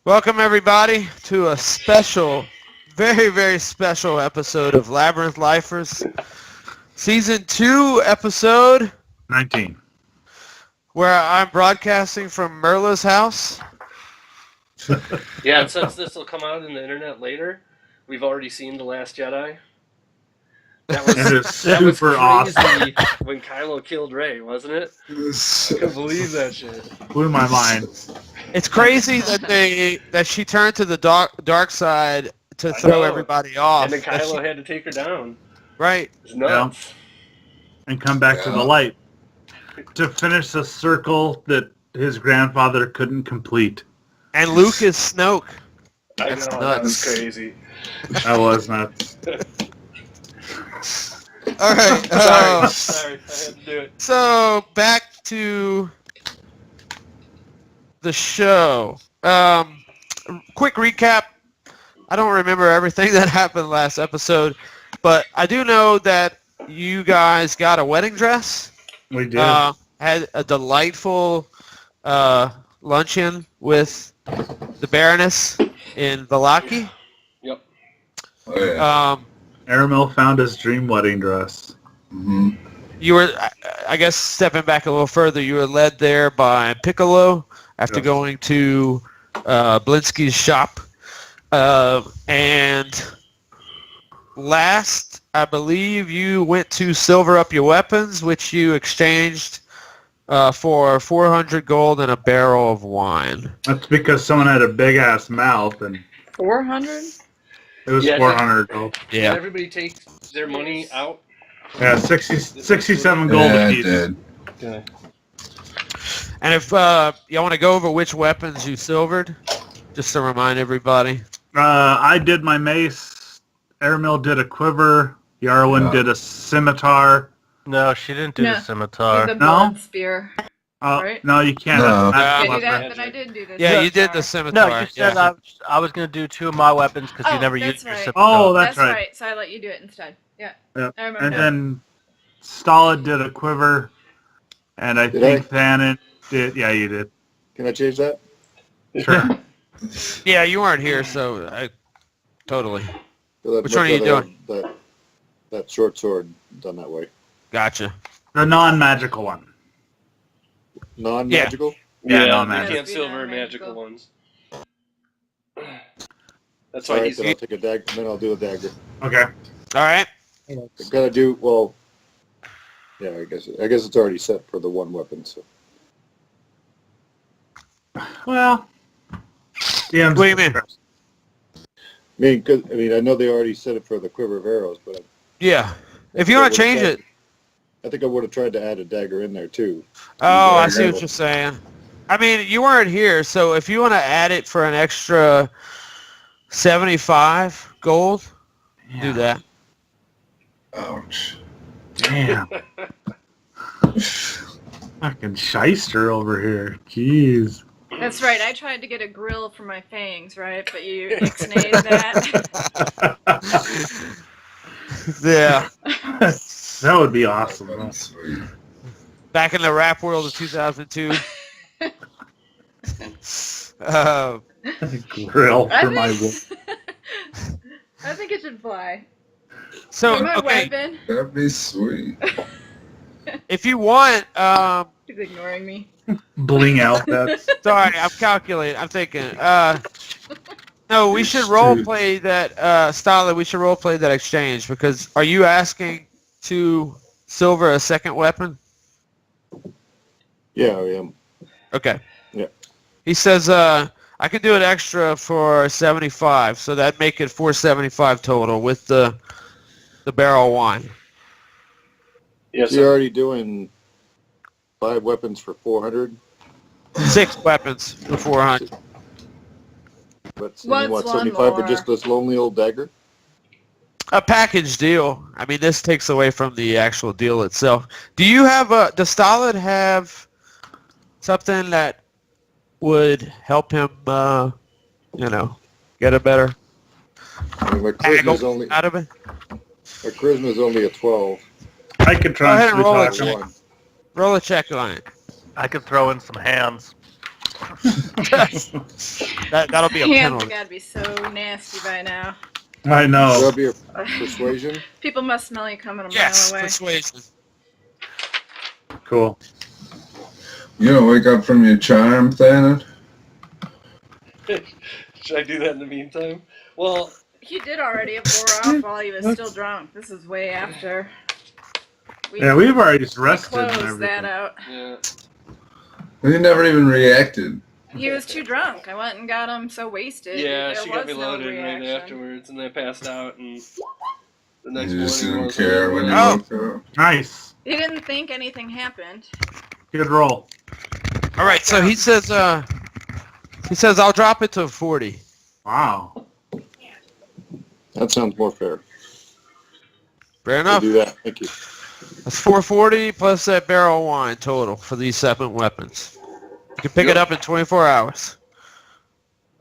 Welcome, everybody, to a special, very, very special episode of Labyrinth Lifers, Season 2, Episode 19, where I'm broadcasting from Merla's house. Yeah, and since this will come out in the internet later, we've already seen The Last Jedi. That was super awesome. When Kylo killed Rey, wasn't it? I couldn't believe that shit. Blew my mind. It's crazy that she turned to the dark side to throw everybody off. And then Kylo had to take her down. Right. It's nuts. Yeah. And come back to the light. To finish the circle that his grandfather couldn't complete. And Luke is Snoke. I know, that was crazy. That was nuts. All right. Sorry, I had to do it. So, back to the show. Quick recap. I don't remember everything that happened last episode, but I do know that you guys got a wedding dress. We did. Had a delightful luncheon with the Baroness in Vallaki. Yep. Oh, yeah. Aramil found his dream wedding dress. Mm-hmm. You were, I guess, stepping back a little further, you were led there by Piccolo after going to Blinsky's shop. And last, I believe you went to silver up your weapons, which you exchanged for 400 gold and a barrel of wine. That's because someone had a big-ass mouth. And 400? it was 400 gold. Yeah. Did everybody take their money out? Yeah, 67 gold apiece. Okay. And if y'all want to go over which weapons you silvered, just to remind everybody. I did my mace. Aramil did a quiver. Yarwin did a scimitar. No, she didn't do the scimitar. The blood spear. Right? No, you can't. No. That's Can I do that? weapon. Then I did do this. Yeah, you did the scimitar. No, you said I was going to do two of my weapons because you never used your scimitar. Oh, That's right. right. So I let you do it instead. Yeah. Yep. I remember And that. then Stolid did a quiver, and I think Thanon did. Yeah, you did. Can I change that? Sure. Yeah, you weren't here, so totally. That, Which one are you doing? That short sword done that way. Gotcha. The non-magical one. Non-magical? Yeah, You non-magical. can't silver non-magical. magical ones. That's All why right, he's... then I'll take a dagger, then I'll do a dagger. Okay. All right. I'm gonna do, well, yeah, I guess it's already set for the one weapon, so. Well, yeah. What do you mean? I know they already set it for the quiver of arrows, but Yeah. If you want to change it. I think I would have tried to add a dagger in there too. Oh, I see what you're saying. I mean, you weren't here, so if you want to add it for an extra 75 gold, do that. Ouch. Damn. Fucking shyster over here. Jeez. That's right. I tried to get a grill for my fangs, right? But you ixnayed that. Yeah. That would be awesome. Sweet. Back in the rap world of 2002. Grill for my I think it should fly. So, For my okay, weapon. That'd be sweet. if you want, He's ignoring me. bling out that. sorry, I'm calculating, I'm thinking, no, we should role play that, Stala, we should role play that exchange, because are you asking to silver a second weapon? Yeah, I am. Okay. Yeah. He says, I can do it extra for 75, so that'd make it 475 total with the barrel of wine. Yeah, So you're already doing 5 weapons for 400, 6 weapons for 400. but you What's want one 75 for more? just this lonely old dagger? A package deal. I mean, this takes away from the actual deal itself. Do you have does Stalin have something that would help him, get a better I mean, my charisma's angle only out of it? a 12. I could Go ahead try and and roll talk it. him. One. Roll a check on it. I could throw in some hands. That'll be a Hands penalty. gotta be so nasty by now. I So know. that'll be a persuasion. People must smell you coming a Yes, mile away. persuasion. Cool. You don't wake up from your charm, Thanet? Should I do that in the meantime? Well, He did already. It wore off while he was still drunk. This is way after. Yeah, we've already rested and closed that everything. out. yeah. You never even reacted. He was too drunk. I went and got him so wasted. Yeah, there she got was me no loaded right reaction. afterwards, and I passed out, and the next You just morning didn't wasn't care when you Oh. woke up. Nice. He didn't think anything happened. Good roll. All right, so he says I'll drop it to 40. Wow. That sounds more fair. Fair We'll enough. do that. Thank you. That's 440 plus that barrel of wine total for these 7 weapons. You can pick it up in 24 hours.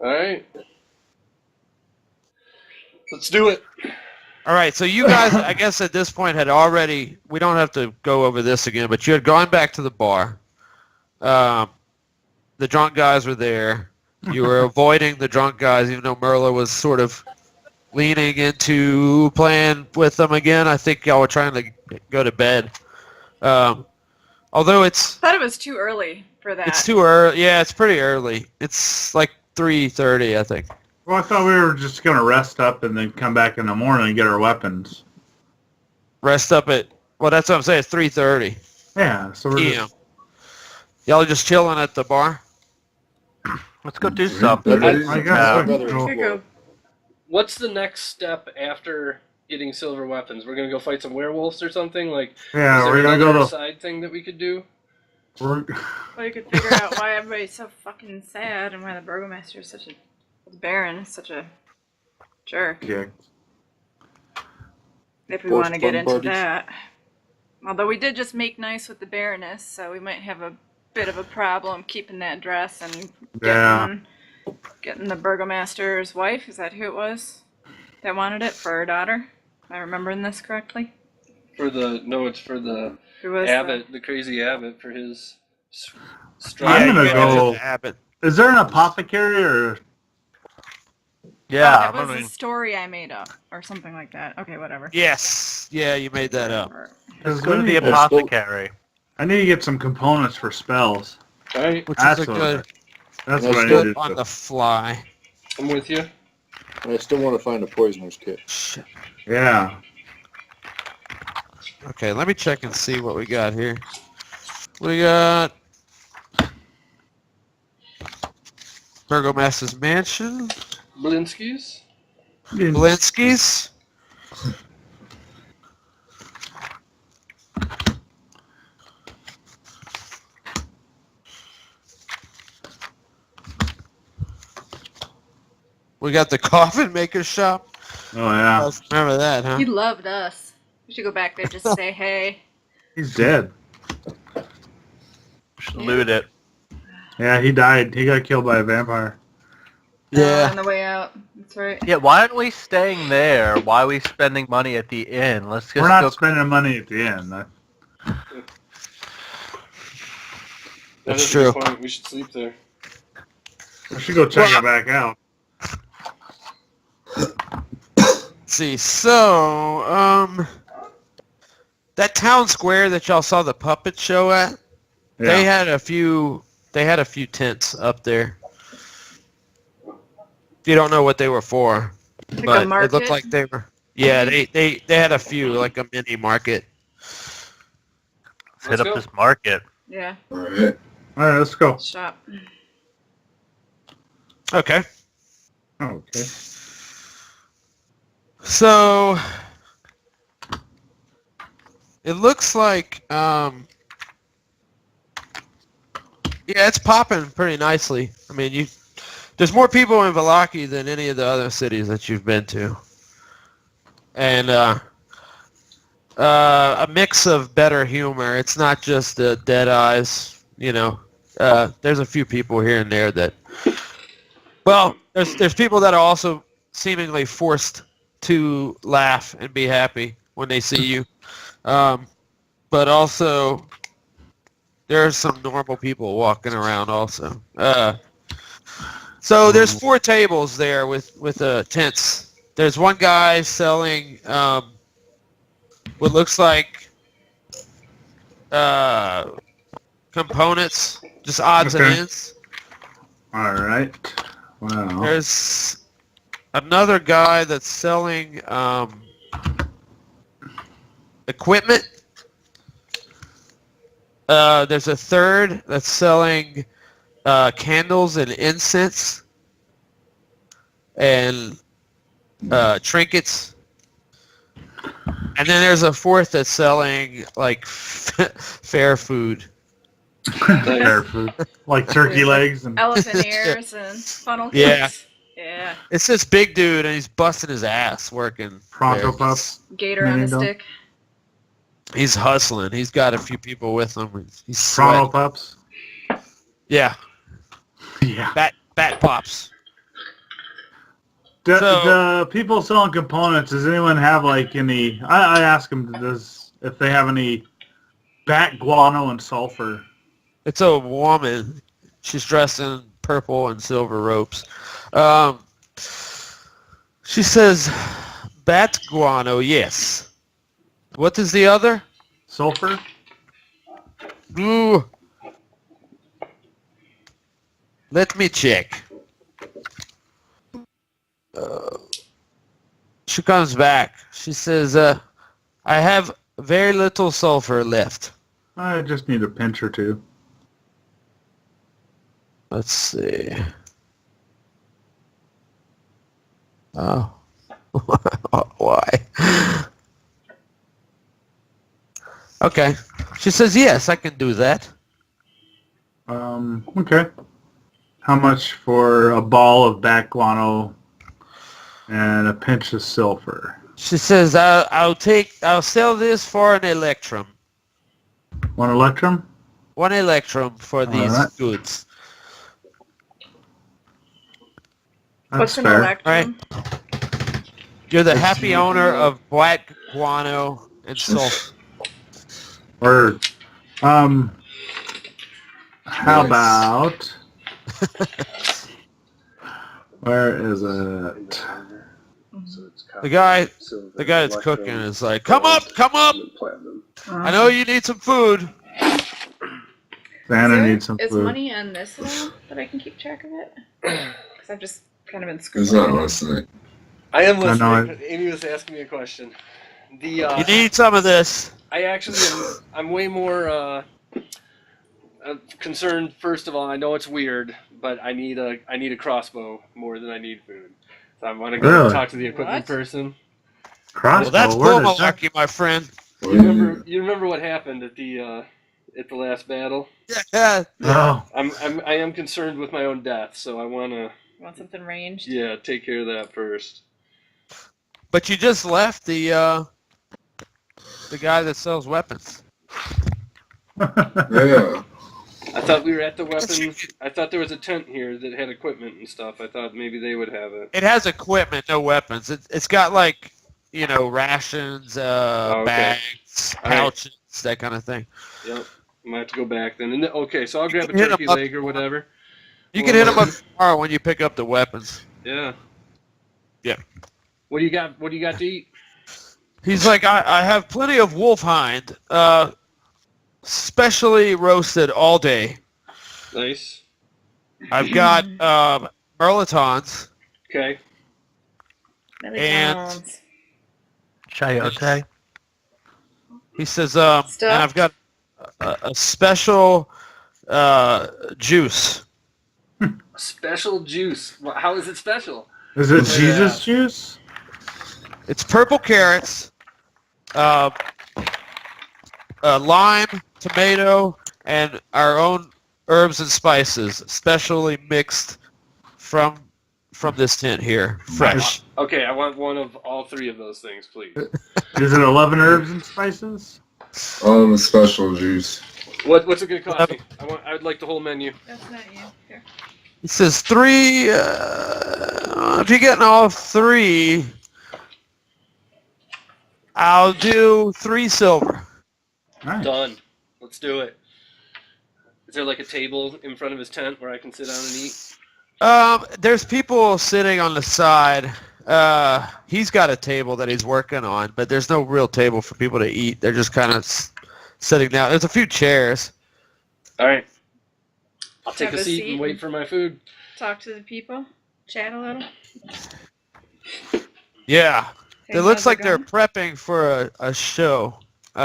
Alright. Let's do it. All right, so you guys, I guess at this point had already, we don't have to go over this again, but you had gone back to the bar. The drunk guys were there. You were avoiding the drunk guys, even though Merla was sort of leaning into playing with them again. I think y'all were trying to go to bed. Although I thought it was too early for that. it's too early. Yeah, it's pretty early. It's like 3:30, I think. Well, I thought we were just going to rest up and then come back in the morning and get our weapons. Rest up at, well, that's what I'm saying. It's 3:30 Yeah, so we're p.m. just... Y'all are just chilling at the bar? Let's go do something. Everybody's- I guess I'd so. rather Could explore. go. What's the next step after getting silver weapons? We're gonna go fight some werewolves or something? Like, Yeah, is there we're going to go another to... side thing that we could do? We're... Well, you could figure out why everybody's so fucking sad and why the burgomaster is such a... The Baron is such a jerk. Yeah. If we Forced want to get fun into parties. that. Although we did just make nice with the Baroness, so we might have a bit of a problem keeping that dress and Yeah. getting the burgomaster's wife. Is that who it was that wanted it for her daughter? Am I remembering this correctly? It's for the Who was abbot, the crazy abbot, for his I'm stride. gonna you go- mentioned Abbott. Is there an apothecary or... Yeah, that I was mean, a story I made up, or something like that. Okay, whatever. Yes. Yeah, you made that up. let's go to the I apothecary. need to get some components for spells. Alright, Which That's is a what- good That's Let's what I do need it to on do. the fly. I'm with you. And I still want to find a poisoner's kit. Shit. Yeah. Okay, let me check and see what we got here. We got Burgomaster's Mansion, Blinsky's? Blinsky's. We got the Coffin Maker Shop. Oh, yeah. Remember that, huh? He loved us. We should go back there just to say hey. He's dead. Should loot it. Yeah, he died. He got killed by a vampire. Yeah. On the way out. That's right. Yeah, why aren't we staying there? Why are we spending money at the inn? Let's just We're not go. spending money at the end. That's is a good true. point. We should sleep there. I should go check it back out. Let's see. So, that town square that y'all saw the puppet show at, they Yeah. had a few tents up there. You don't know what they were for, Like a but it market? looked like they were. Yeah, they had a few, like a mini market. Let's hit Let's up go. this market. Yeah. All right. All right, let's go. Shop. Okay. Okay. So it looks like yeah, it's popping pretty nicely. I mean, there's more people in Vallaki than any of the other cities that you've been to. And a mix of better humor. It's not just the dead eyes, you know. There's a few people here and there that, well, there's people that are also seemingly forced to laugh and be happy when they see you. But also, there are some normal people walking around also. So there's 4 tables there with tents. There's one guy selling what looks like components, just odds and Okay. ends. All right. Wow. There's another guy that's selling equipment. There's a third that's selling candles and incense and trinkets. And then there's a fourth that's selling like fair food. Fair food. Like turkey legs and Elephant ears and funnel Yeah. cakes. Yeah. It's this big dude, and he's busting his ass working. Pronto there. pups. Gator on a Maybe stick. He's hustling. He's got a few people with him. He's Pronto sweating. pups. Yeah, Yeah. bat pops. The, So- the people selling components, does anyone have like any, I ask them if they have any bat guano and sulfur. It's a woman. She's dressed in purple and silver ropes. She says, bat guano, yes. What is the other? Sulfur? Ooh. Let me check. She comes back. She says, I have very little sulfur left. I just need a pinch or two. Let's see. Oh. Why? Okay. She says, yes, I can do that. Okay. How much for a ball of bat guano and a pinch of sulfur? She says, I'll sell this for an electrum. One electrum? 1 electrum for these Alright. goods. That's What's an fair. electrum? You're the happy owner of black guano and sulfur. Or, how Nice. about... Where is it? The guy that's cooking is like, come up! I know you need some food. Santa needs some Is food. money on this at all that I can keep track of it? Because I've just kind of been He's not scribbling. listening. I am I know listening. Amy was asking me a question. You need some of this. I actually I'm way more concerned. First of all, I know it's weird, but I need a crossbow more than I need food. So I want to go Really? talk to the equipment What? person. Crossbow? Well, that's where bull does that- malarkey, my friend. What You do remember? You remember what happened at the last battle? Yeah. Oh, I am concerned with my own death, so I want to Want something ranged? take care of that first. But you just left the guy that sells weapons. yeah. I thought we were at the weapons. I thought there was a tent here that had equipment and stuff. I thought maybe they would have it. It has equipment, no weapons. It's got like, rations, okay. bags, All right. pouches, that kind of thing. Yep. I might have to go back then. And okay, so I'll grab a can hit turkey 'em up. leg or whatever. You can hit them up tomorrow when you pick up the weapons. Yeah. Yeah. What do you got? What do you got to eat? He's like, I have plenty of wolf hind, specially roasted all day. Nice. I've got merlotons. Okay. Millie And- Jones. Chayote. He says, and I've got a special juice. Special juice. How is it special? Is it Yeah. Jesus juice? It's purple carrots, lime, tomato, and our own herbs and spices, specially mixed from this tent here, fresh. Okay, I want one of all three of those things, please. Is it 11 herbs and spices? All the special juice. What's it gonna cost me? I'd like the whole menu. That's not you. Here. It says 3. If you're getting all 3, I'll do 3 silver. Nice. Done. Let's do it. Is there like a table in front of his tent where I can sit down and eat? There's people sitting on the side. He's got a table that he's working on, but there's no real table for people to eat. They're just kind of sitting down. There's a few chairs. All right. I'll take Have a a seat seat. and wait for my food. Talk to the people. Chat a little. Yeah. Hey, It looks how's like it they're going? prepping for a show. We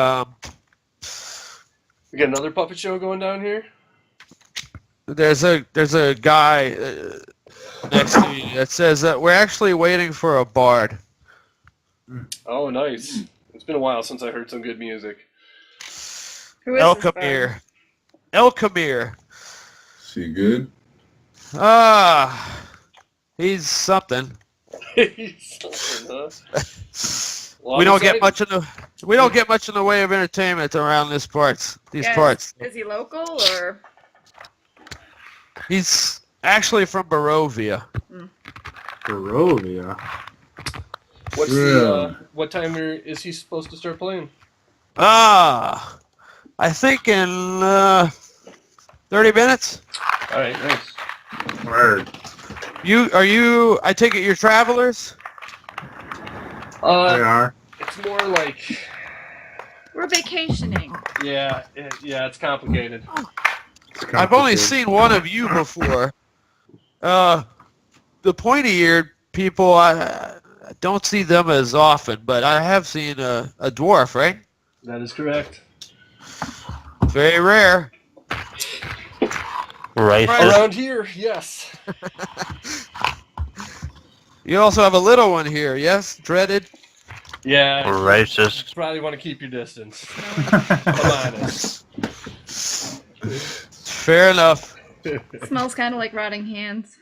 got another puppet show going down here. There's a guy next to you that says that we're actually waiting for a bard. Oh, nice. It's been a while since I heard some good music. Who is El this bard? Kamir. El Kamir. She good? He's something. Something, huh? Well, We I'm don't get excited. much in the way of entertainment around these parts. Yeah, Is he local or? He's actually from Barovia. Barovia. What time is he supposed to start playing? I think in 30 minutes. All right, nice. Word. I take it you're travelers? They are. It's more like, We're vacationing. yeah, it's complicated. I've only seen one of you before. The pointy-eared people, I don't see them as often, but I have seen a dwarf, right? That is correct. Very rare. Racist. Around here, yes. You also have a little one here, yes? Dreaded? Yeah, Racist. probably want to keep your distance. I'm honest. Fair enough. Smells kind of like rotting hands.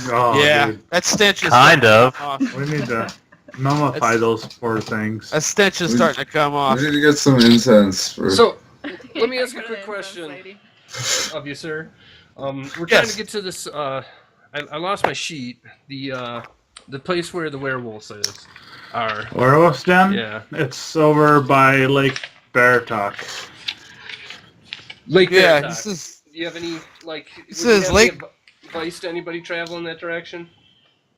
Oh, Yeah, dude. that stench is Kind of. starting to come off. We need to mummify those poor things. That stench is starting to come off. We need to get some incense for. So, let me ask you a Go quick to the question lady. of you, sir. We're trying Yes. to get to this. I lost my sheet. The place where the werewolves are. Werewolf's Den? Yeah. It's over by Lake Baratok. Lake Yeah, Baratok. this is Do you have any like? This would you is have Lake- any advice to anybody traveling that direction?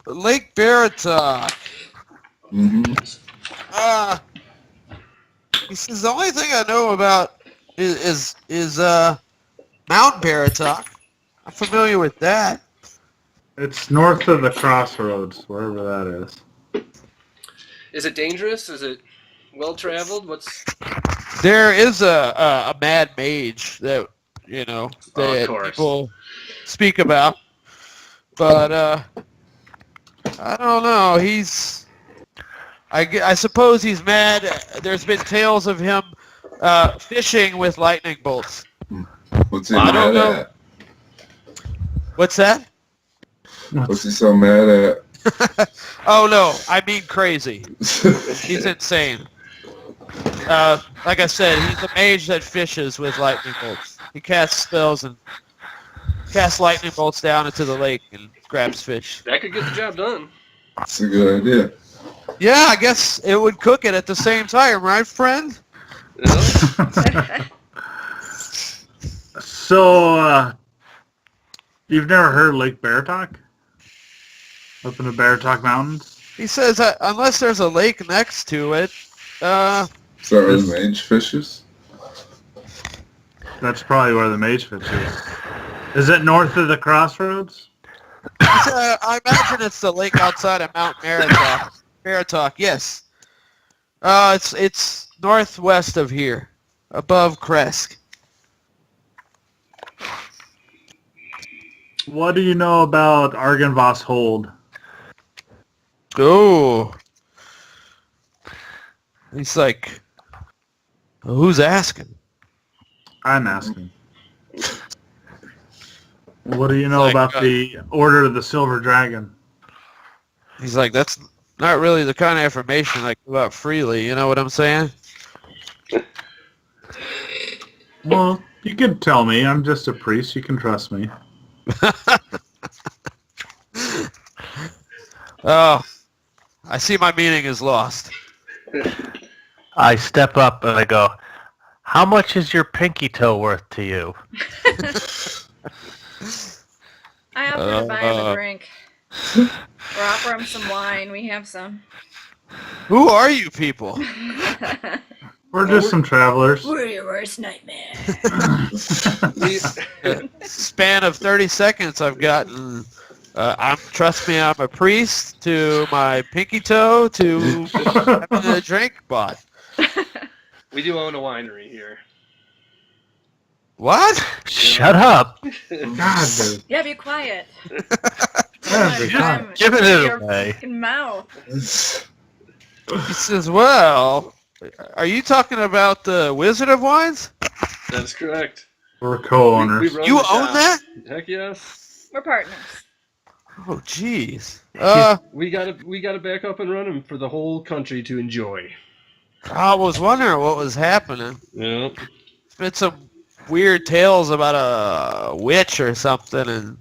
Lake Baratok. hmm He says the only thing I know about is Mount Baratok. I'm familiar with that. It's north of the crossroads, wherever that is. Is it dangerous? Is it well traveled? What's There is a mad mage that that course. people speak about, but I don't know. I suppose he's mad. There's been tales of him fishing with lightning bolts. What's he I don't mad know. at? What's that? What's he so mad at? Oh no, I mean crazy. He's insane. Like I said, he's a mage that fishes with lightning bolts. He casts spells and casts lightning bolts down into the lake and grabs fish. that could get the job done? That's a good idea. Yeah, I guess it would cook it at the same time, right, friend? Yeah. So, you've never heard of Lake Baratok? Up in the Baratok Mountains? He says that unless there's a lake next to it, Is that where the mage fishes? That's probably where the mage fish is. Is it north of the crossroads? I imagine it's the lake outside of Mount Baratok. Baratok, yes. It's northwest of here, above Kresk. What do you know about Argynvostholt? Oh. He's like, who's asking? I'm asking. What do you know Like, about the Order of the Silver Dragon? He's like, that's not really the kind of information I give out freely. You know what I'm saying? Well, you can tell me. I'm just a priest. You can trust me. Oh, I see my meaning is lost. I step up and I go, how much is your pinky toe worth to you? I offer to buy him a drink. Or offer him some wine. We have some. Who are you people? We're just some travelers. We're your worst nightmare. Span of 30 seconds, I've gotten. Trust me, I'm a priest. To my pinky toe. To having a drink bought. We do own a winery here. What? Shut up. God, dude. Yeah, be quiet. God, Giving it Your away. fucking mouth. He says, well, are you talking about the Wizard of Wines? That's correct. We're co-owners. We run You the own shop. that? Heck yes. We're partners. Oh, jeez. We gotta back up and running for the whole country to enjoy. I was wondering what was happening. Yep. It's been some weird tales about a witch or something, and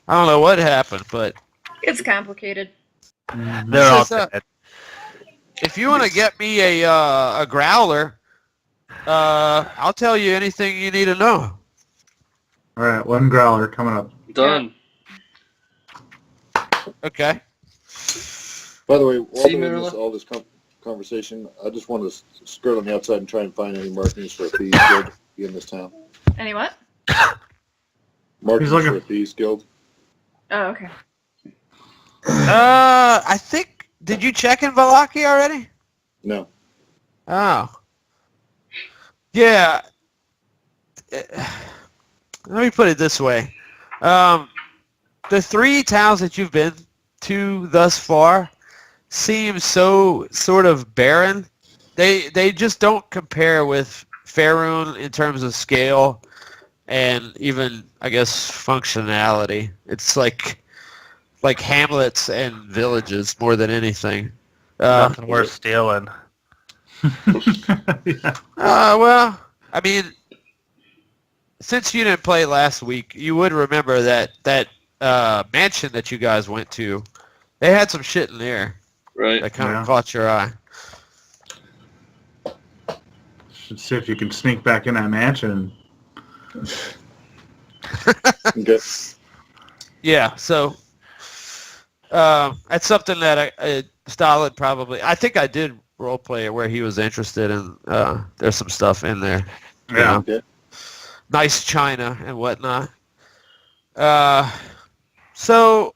I don't know what happened, but It's complicated. They're all This is, dead. if you want to get me a growler, I'll tell you anything you need to know. All right, one growler coming up. Done. Okay. By the way, while See, they're in Marilla? all this conversation, I just want to skirt on the outside and try and find any markings for a thieves guild in this town. Any what? Markings looking- for a thieves guild. Oh, okay. I think, did you check in Valaki already? No. Oh. Yeah. Let me put it this way. The 3 towns that you've been to thus far seem so sort of barren. They just don't compare with Faerun in terms of scale and even, I guess, functionality. It's like hamlets and villages more than anything. Nothing worth stealing. Yeah. Well, I mean, since you didn't play last week, you would remember that mansion that you guys went to. They had some shit in there Right. that kind Yeah. of caught your eye. Should see if you can sneak back in that mansion. Okay. Yeah, so that's something that Stalin probably. I think I did roleplay where he was interested in. There's some stuff in there. you Yeah. know, Okay. nice china and whatnot. So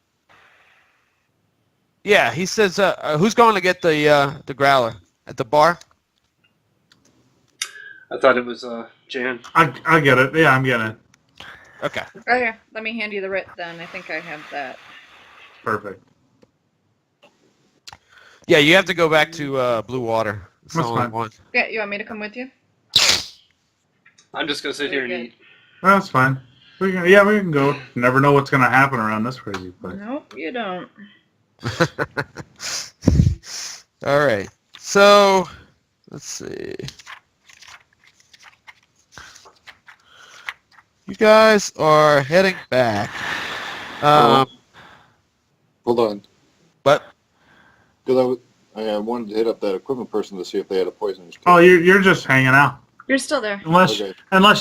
yeah, he says, who's going to get the growler at the bar? I thought it was Jan. I get it. Yeah, I'm getting it. Okay. Okay, let me hand you the writ then. I think I have that. Perfect. Yeah, you have to go back to Blue Water. It's the That's only fine. one. Yeah, you want me to come with you? I'm just gonna sit here and Very eat. That's fine. We can go. You never know what's gonna happen around this crazy place. Nope, you don't. All right. So let's see. You guys are heading back. Hold on. But Because I wanted to hit up that equipment person to see if they had a poisonous kit. Oh, you're just hanging out. You're still there. Unless Okay.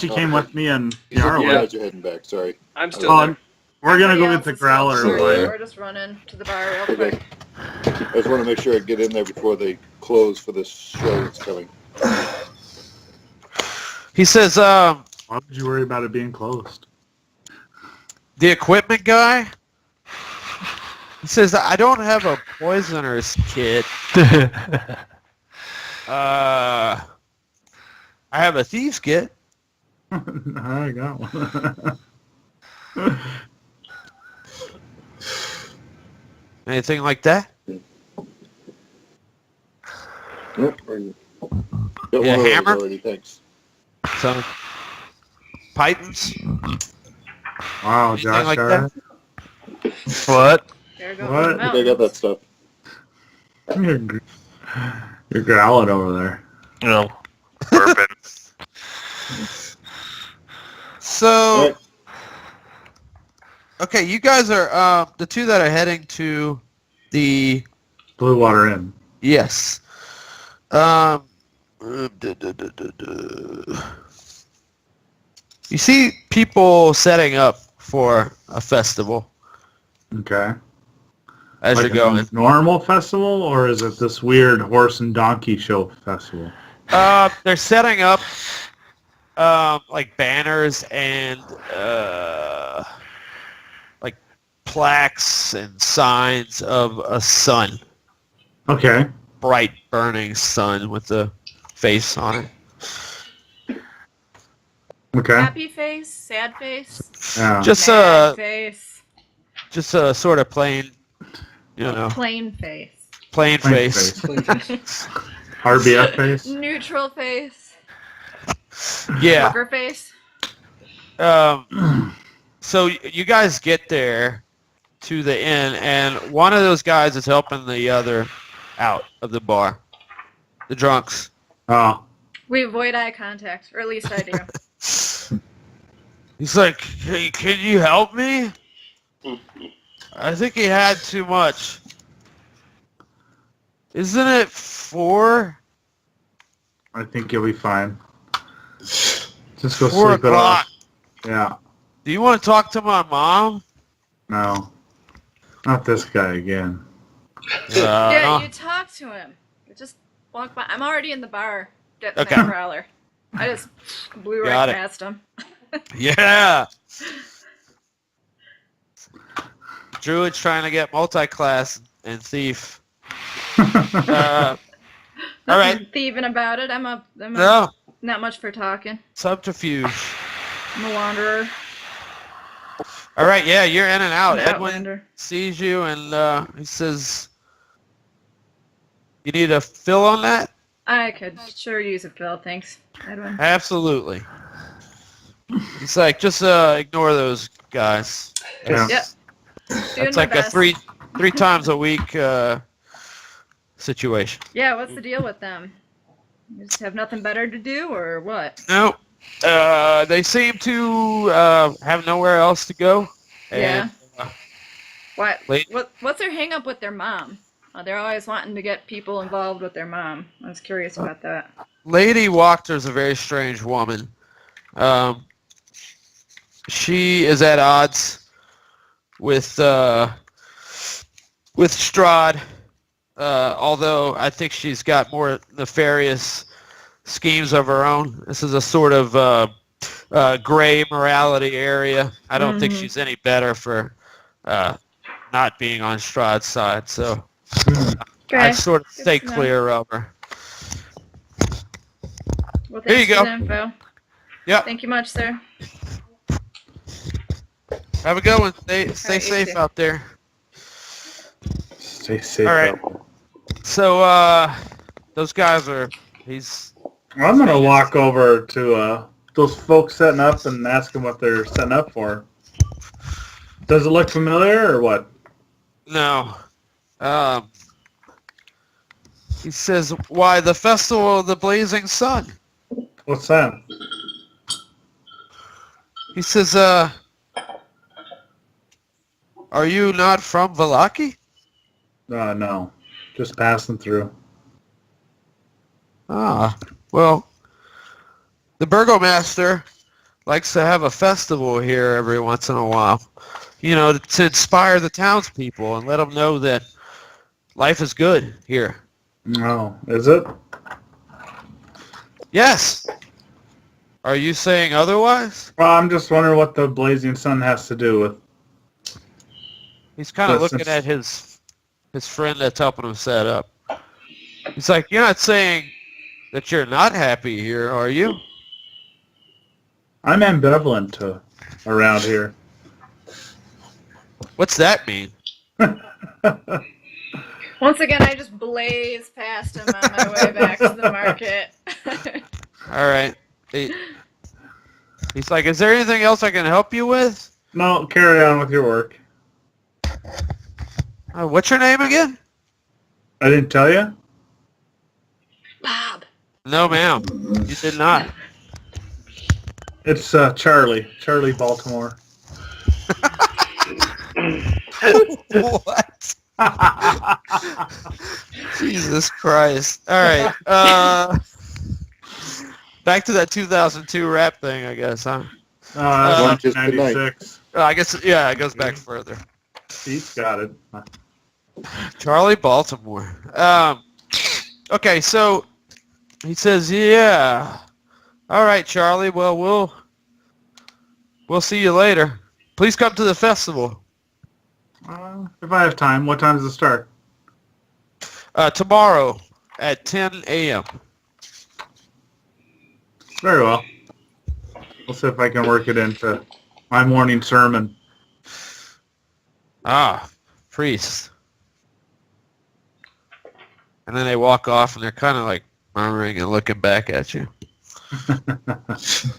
you came with me and You said Yarrow. you Yeah. guys are heading back. Sorry. I'm still Oh, there. we're gonna go Everybody get the else is growler. still over there. there. We're just running to the bar real Okay. quick. I just want to make sure I get in there before they close for this show that's coming. he says, Why would you worry about it being closed? the equipment guy. He says, I don't have a poisoner's kit. I have a thief's kit. I got one. Anything like that? Nope. Got Yeah, one of those hammer? already, thanks. Some pythons? Wow, Anything Josh, like got that? it? What? Gotta go What? to the I I think I got that stuff. You're growling over there. No. Burping. So, Alright. okay, you guys are the two that are heading to the Blue Water Inn. yes. You see people setting up for a festival Okay. as Like you're going. a normal festival, or is it this weird horse and donkey show festival? They're setting up like banners and like plaques and signs of a sun, Okay. bright burning sun with the face on it. Okay. Happy face, sad face, Yeah. Just mad face, just a sort of plain, you know, plain face, plain Plain face. RBF face. neutral face, Yeah. poker face. So you guys get there to the inn, and one of those guys is helping the other out of the bar. The drunks. Oh. We avoid eye contact, or at least I do. He's like, hey, can you help me? I think he had too much. Isn't it 4? I think you'll be fine. Just go 4 sleep it o'clock. off. Yeah. Do you want to talk to my mom? No. Not this guy again. Yeah, no. you talk to him. You just walk by. I'm already in the bar getting Okay. that growler. I just blew right Got it. past him. Yeah. Druid's trying to get multi-class and thief. All right. Thieving about it. I'm No, not much for talking. subterfuge. I'm a wanderer. All right, yeah, you're in and out. An Edwin outlander. sees you and he says, "You need a fill on that?" I could sure use a fill, thanks, Edwin. Absolutely. He's like, just ignore those guys. Yeah. Yep. Doing It's my like best. a three times a week situation. Yeah, what's the deal with them? You just have nothing better to do, or what? No, they seem to have nowhere else to go. And, What's their hang up with their mom? They're always wanting to get people involved with their mom. I was curious about that. Lady Walker's a very strange woman. She is at odds with Strahd, although I think she's got more nefarious schemes of her own. This is a sort of gray morality area. I don't think she's any better for not being on Strahd's side, so I sort of stay to know. clear of her. Well, Here you thanks for go. the info. Yep. Thank you much, sir. Have a good one. Stay you safe too. out there. Stay safe. All right. out. So those guys are. I'm gonna walk over to those folks setting up and ask them what they're setting up for. Does it look familiar or what? No. He says, "Why the festival of the blazing sun?" What's that? He says, "Are you not from Vallaki?" No, just passing through. Ah, well, the burgomaster likes to have a festival here every once in a while, you know, to inspire the townspeople and let them know that life is good here. No, is it? Yes. Are you saying otherwise? Well, I'm just wondering what the blazing sun has to do with. He's kind of But looking since- at his friend that's helping him set up. He's like, "You're not saying that you're not happy here, are you?" I'm ambivalent to around here. What's that mean? Once again, I just blaze past him on my way back to the market. All right. He's like, is there anything else I can help you with? No, carry on with your work. What's your name again? I didn't tell you? Bob. No, ma'am. You did not. It's Charlie. Charlie Baltimore. What? Jesus Christ. All right. Back to that 2002 rap thing, I guess, huh? That's Just 1996. I guess, yeah, it goes back further. He's got it. Charlie Baltimore. Okay, so he says, yeah. All right, Charlie. Well, we'll see you later. Please come to the festival. If I have time, what time does it start? Tomorrow at 10 a.m. Very well. We'll see if I can work it into my morning sermon. Ah, priest. And then they walk off, and they're kind of like murmuring and looking back at you. That's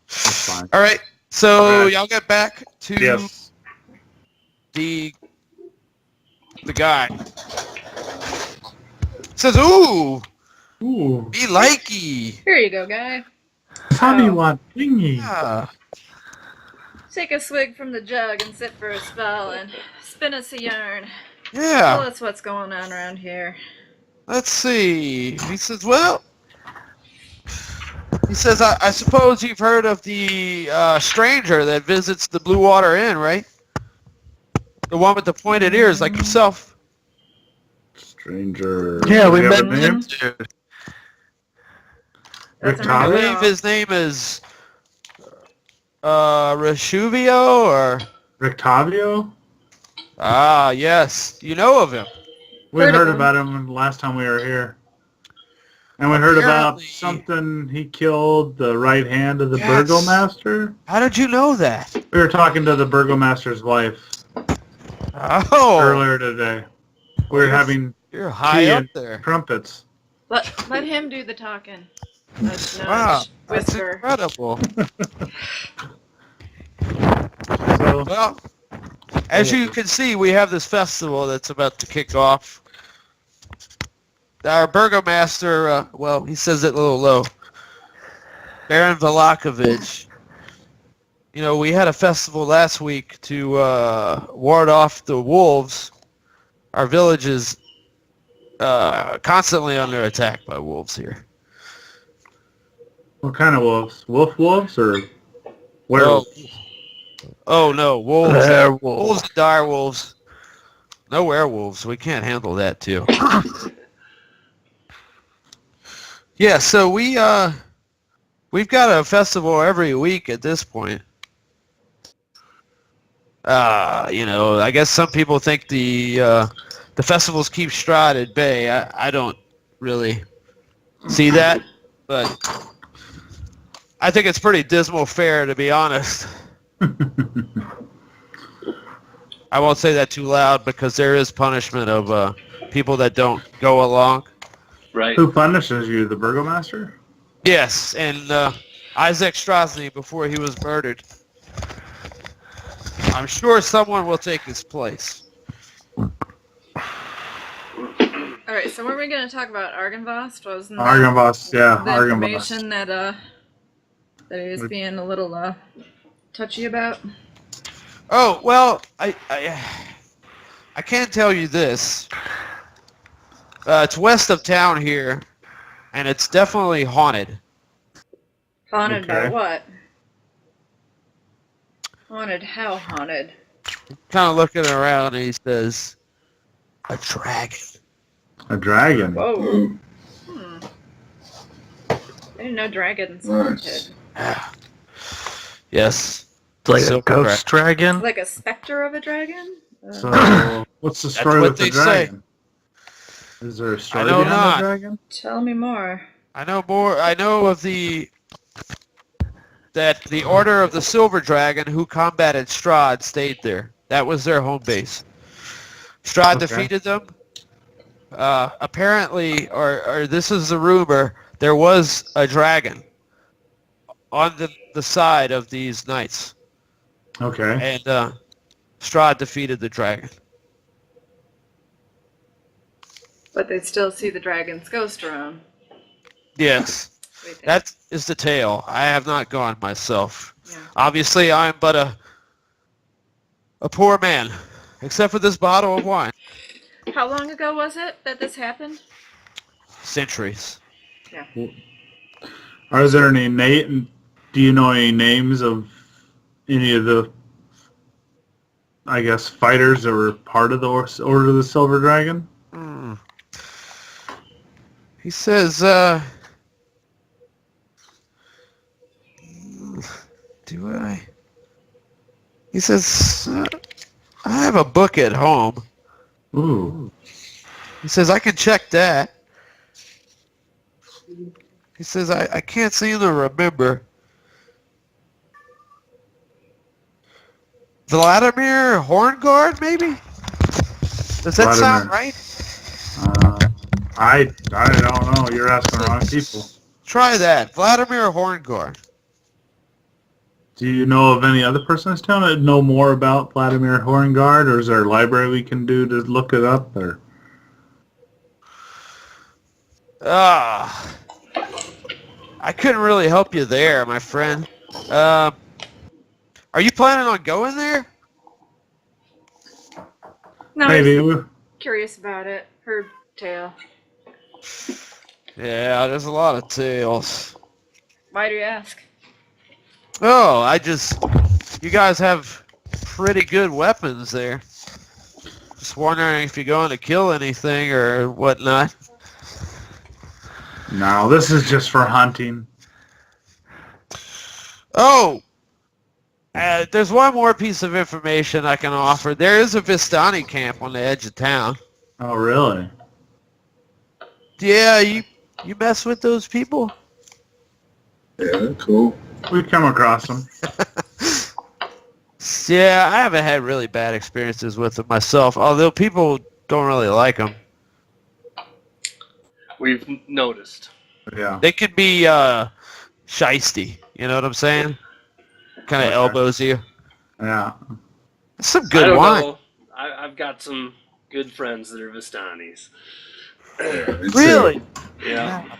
fine. All right, so Okay. y'all get back to Yes. the guy. Says, ooh, Ooh. me likey. Here you go, guy. Tommy want thingy. Yeah. Take a swig from the jug and sit for a spell and spin us a yarn. Tell Yeah. us what's going on around here. Let's see. He says, well, I suppose you've heard of the stranger that visits the Blue Water Inn, right? The one with the pointed ears like yourself. Stranger. Yeah, we Do you have met a name? him too. That's I a believe his name is Reshuvio or... Rictavio? Ah, yes. You know of him. We Heard of heard him. about him the last time we were here. And we heard about Apparently- something he killed the right hand of the Yes. burgomaster. How did you know that? We were talking to the burgomaster's wife Oh, earlier today. We were having you're high tea up and there. crumpets. Let him do the talking. Nudge, nudge, Wow, that's whisper. incredible. So, Well, as you can see, we have this festival that's about to kick off. Our burgomaster, well, he says it a little low, Baron Velakovich. You know, we had a festival last week to ward off the wolves. Our village is constantly under attack by wolves here. what kind of wolves? Wolves or werewolves? Oh no, wolves. Werewolves. Wolves and dire wolves. No werewolves. We can't handle that too. Yeah, so we've got a festival every week at this point. You know, I guess some people think the festivals keep Strahd at bay. I don't really see that, but I think it's pretty dismal fare, to be honest. I won't say that too loud because there is punishment of people that don't go along. Right. Who punishes you? The burgomaster? Yes, and Isaac Strasny before he was murdered. I'm sure someone will take his place. Alright, so were we going to talk about Argynvost? Wasn't that Argynvost, yeah, the Argynvost. information that he was being a little touchy about? Oh, well, I can tell you this. It's west of town here, and it's definitely haunted. Haunted by Okay. what? Haunted? How haunted? Kind of looking around, and he says, a dragon. A dragon. Whoa. I didn't know dragons Nice. haunted. Yes. It's like a Silver ghost dragon. Like a specter of a dragon? So, what's the story what with the they say. dragon? Is there a story I know behind not. the dragon? Tell me more. I know more. I know of the Order of the Silver Dragon who combated Strahd stayed there. That was their home base. Strahd Okay. defeated them. Apparently, or this is the rumor, there was a dragon on the side of these knights, Okay. and Strahd defeated the dragon. But they still see the dragon's ghost around. Yes, What do you think? that is the tale. I have not gone myself. Yeah. Obviously, I'm but a poor man, except for this bottle of wine. How long ago was it that this happened? Centuries. Is there any do you know any names of any of the, I guess, fighters that were part of the Order of the Silver Dragon? He says, do I? He says, I have a book at home. Ooh. He says, I can check that. He says, I can't seem to remember. Vladimir Horngard, maybe? Does that sound Vladimir. right? I don't know. You're asking the wrong people. Try that. Vladimir Horngard. Do you know of any other person in this town that know more about Vladimir Horngard, or is there a library we can do to look it up? Or I couldn't really help you there, my friend. Are you planning on going there? No, maybe. I'm just curious about it. Her tale. Yeah, there's a lot of tales. Why do you ask? Oh, you guys have pretty good weapons there. Just wondering if you're going to kill anything or whatnot. No, this is just for hunting. Oh! There's one more piece of information I can offer. There is a Vistani camp on the edge of town. Oh, really? Yeah, you mess with those people? Yeah, cool. We've come across them. Yeah, I haven't had really bad experiences with them myself, although people don't really like them. We've noticed. Yeah. They could be shisty, you know what I'm saying? Kind of Okay. elbows you. Yeah. That's some I good don't wine. know. I've got some good friends that are Vistanis. Yeah, me too. Really? Yeah.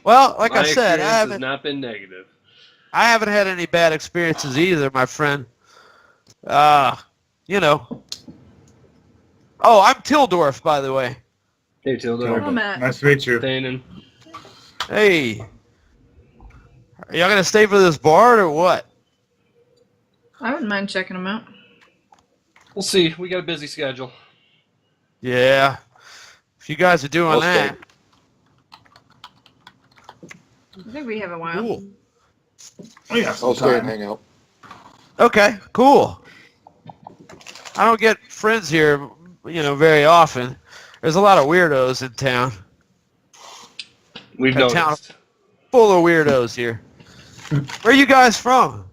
Well, like My I said, experience has not been negative. I haven't had any bad experiences either, my friend. You know. Oh, I'm Tildorf, by the way. Hey, Tilda. Hello, Matt. Nice to meet you. Danon. Hey. Are y'all going to stay for this bar or what? I wouldn't mind checking them out. We'll see. We got a busy schedule. Yeah. If you guys are doing I'll that. I think we have a while. Cool. We got some I'll stay and time. hang out. Okay, cool. I don't get friends here, very often. There's a lot of weirdos in town. We've A town noticed. full of weirdos here. Where are you guys from?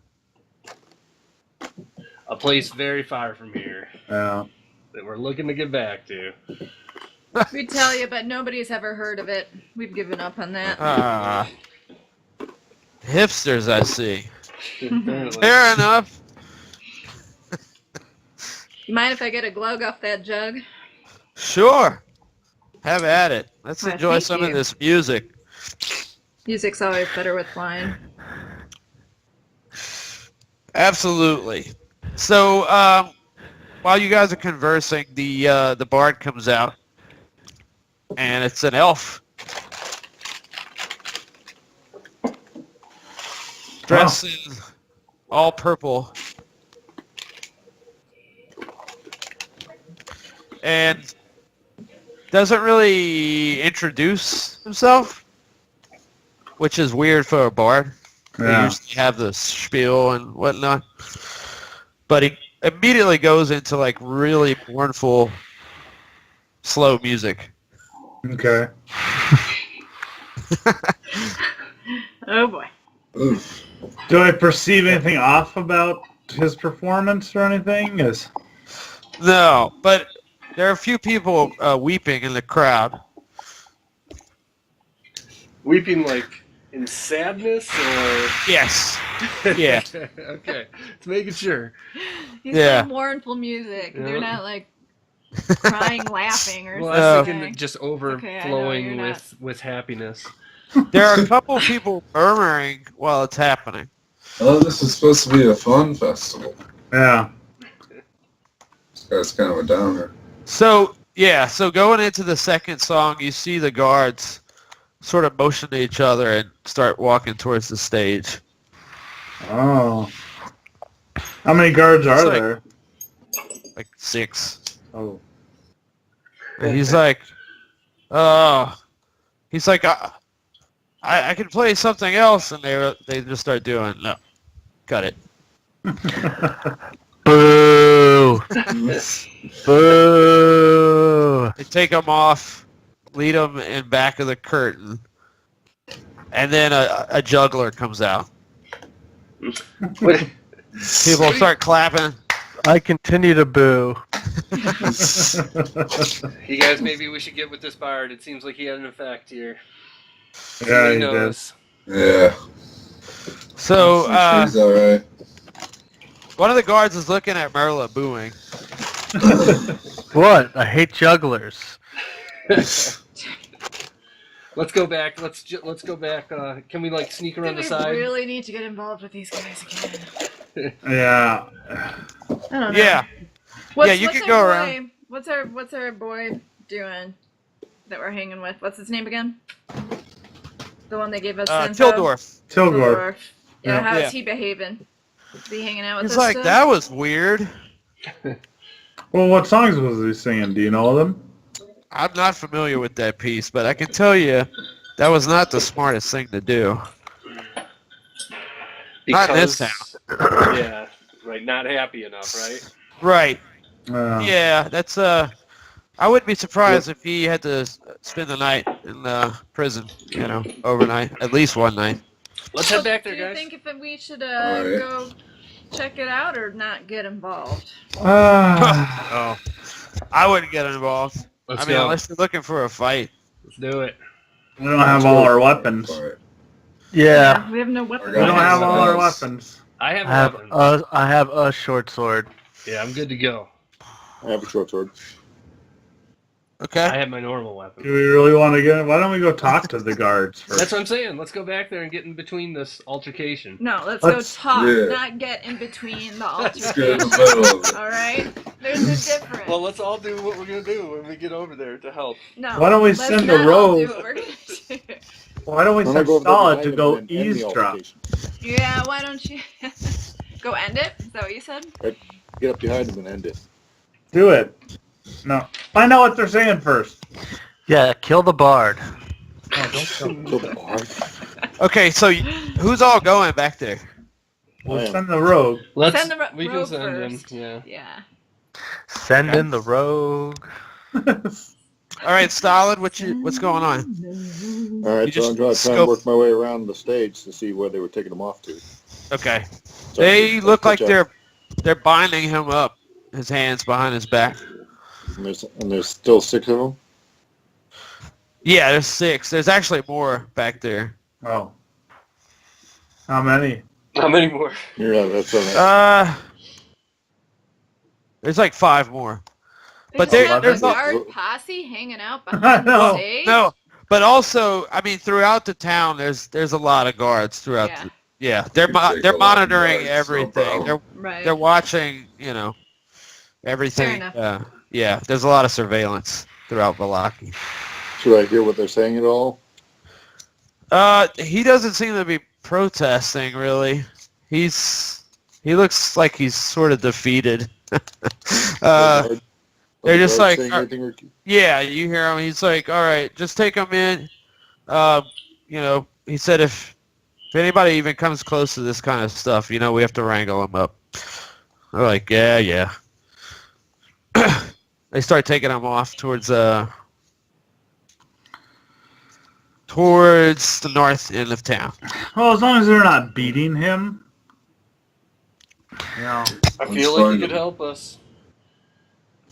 A place very far from here Yeah. that we're looking to get back to. We'd tell you, but nobody's ever heard of it. We've given up on that. Hipsters, I see. Apparently. Fair enough. You mind if I get a glug off that jug? Sure. Have at it. Let's Why, enjoy thank some of you. this music. Music's always better with wine. Absolutely. So, while you guys are conversing, the bard comes out, and it's an elf. Dressed in all purple. And doesn't really introduce himself, which is weird for a bard. They Yeah. usually have the spiel and whatnot. But he immediately goes into like really mournful, slow music. Okay. Oh boy. Oof. Do I perceive anything off about his performance or anything? No, but there are a few people weeping in the crowd. Weeping like in sadness or? Yes. Yeah. Okay. It's making sure. He's Yeah. playing mournful music. Yeah. They're not like crying, laughing, or Well, I was something. thinking just Okay, I know, overflowing you're not. with happiness. There are a couple people murmuring while it's happening. Oh, this is supposed to be a fun festival. Yeah. This guy's kind of a downer. So going into the second song, you see the guards sort of motion to each other and start walking towards the stage. Oh. How many guards are like- there? Like 6. Oh. And he's like, I could play something else, and they just start doing, no, cut it. Boo! Boo! They take them off, lead them in back of the curtain, and then a juggler comes out. What? People start clapping. I continue to boo. You guys, maybe we should get with this bard. It seems like he had an effect here. Yeah, He he did. knows. Yeah. So He's alright. one of the guards is looking at Merla booing. What? I hate jugglers. Let's go back. Let's go back. Can we like sneak Do around the we side? really need to get involved with these guys again? Yeah. I don't know. Yeah. What's you our can go boy, around. What's our boy doing that we're hanging with? What's his name again? The one they gave us info? Tildorf. Tilgor. Yeah, Yeah. how Yeah. is he behaving? Is he hanging out with He's us like, still? that was weird. Well, what songs was he singing? Do you know them? I'm not familiar with that piece, but I can tell you that was not the smartest thing to do. Not in this Yeah. Right. Not happy enough, right? Right. Yeah. Yeah, that's I wouldn't be surprised if he had to spend the night in prison, overnight, at least one night. Let's head back there, Do you guys. think if we should Alright. go check it out or not get involved? Oh, I wouldn't get involved. Let's I mean, go. unless you're looking for a fight. Let's do it. We don't have all our weapons. Alright. Yeah. We have no weapons. We don't have all our Guys. weapons. I have I have weapons. I have a short sword. Yeah, I'm good to go. I have a short sword. I Okay. have my normal weapon. Do we really want to get? Why don't we go talk to the guards first? That's what I'm saying. Let's go back there and get in between this altercation. No, let's Let's- go talk, yeah. not get in between the Let's get in the altercation. middle of it. Alright? There's a difference. Well, let's all do what we're gonna do when we get over there to help. No. Why don't we let's send the not all do rogue? what we're gonna do. Why don't we Why send don't I go Solid behind to him go and end the eavesdrop? altercation? Yeah, why don't you go end it? Is that what you said? Get up behind him and end it. Do it. No. Find out what they're saying first. Yeah, kill the bard. Oh, don't kill Kill the bard. Okay, so who's all going back there? We'll send the rogue. Let's. Send the we can rogue send first. him. Yeah. Yeah. Send in the rogue. All right, Stalin, what's going on? All right, You so just I'm trying to scope- work my way around the stage to see where they were taking him off to. Okay. So They let's look like catch up. they're binding him up, his hands behind his back. And there's still 6 of them. Yeah, there's 6. There's actually more back there. Oh. How many? How many more? Yeah, that's all right. There's like 5 more. But They there- just have there's a a- guard posse hanging out I behind the know. stage. No, but also, I mean, throughout the town, there's a lot of guards throughout. Yeah. Yeah, they're Could take they're a lot of monitoring guards, no everything. problem. Right. They're watching, everything. enough. Yeah, there's a lot of surveillance throughout Valaki. Should I hear what they're saying at all? He doesn't seem to be protesting really. He looks like he's sort of defeated. They're just like, Saying anything or- yeah, you hear him. He's like, all right, just take him in. He said if anybody even comes close to this kind of stuff, we have to wrangle them up. They're like, yeah. They start taking him off towards the north end of town. Well, as long as they're not beating him. I Let's feel like you find could him. help us.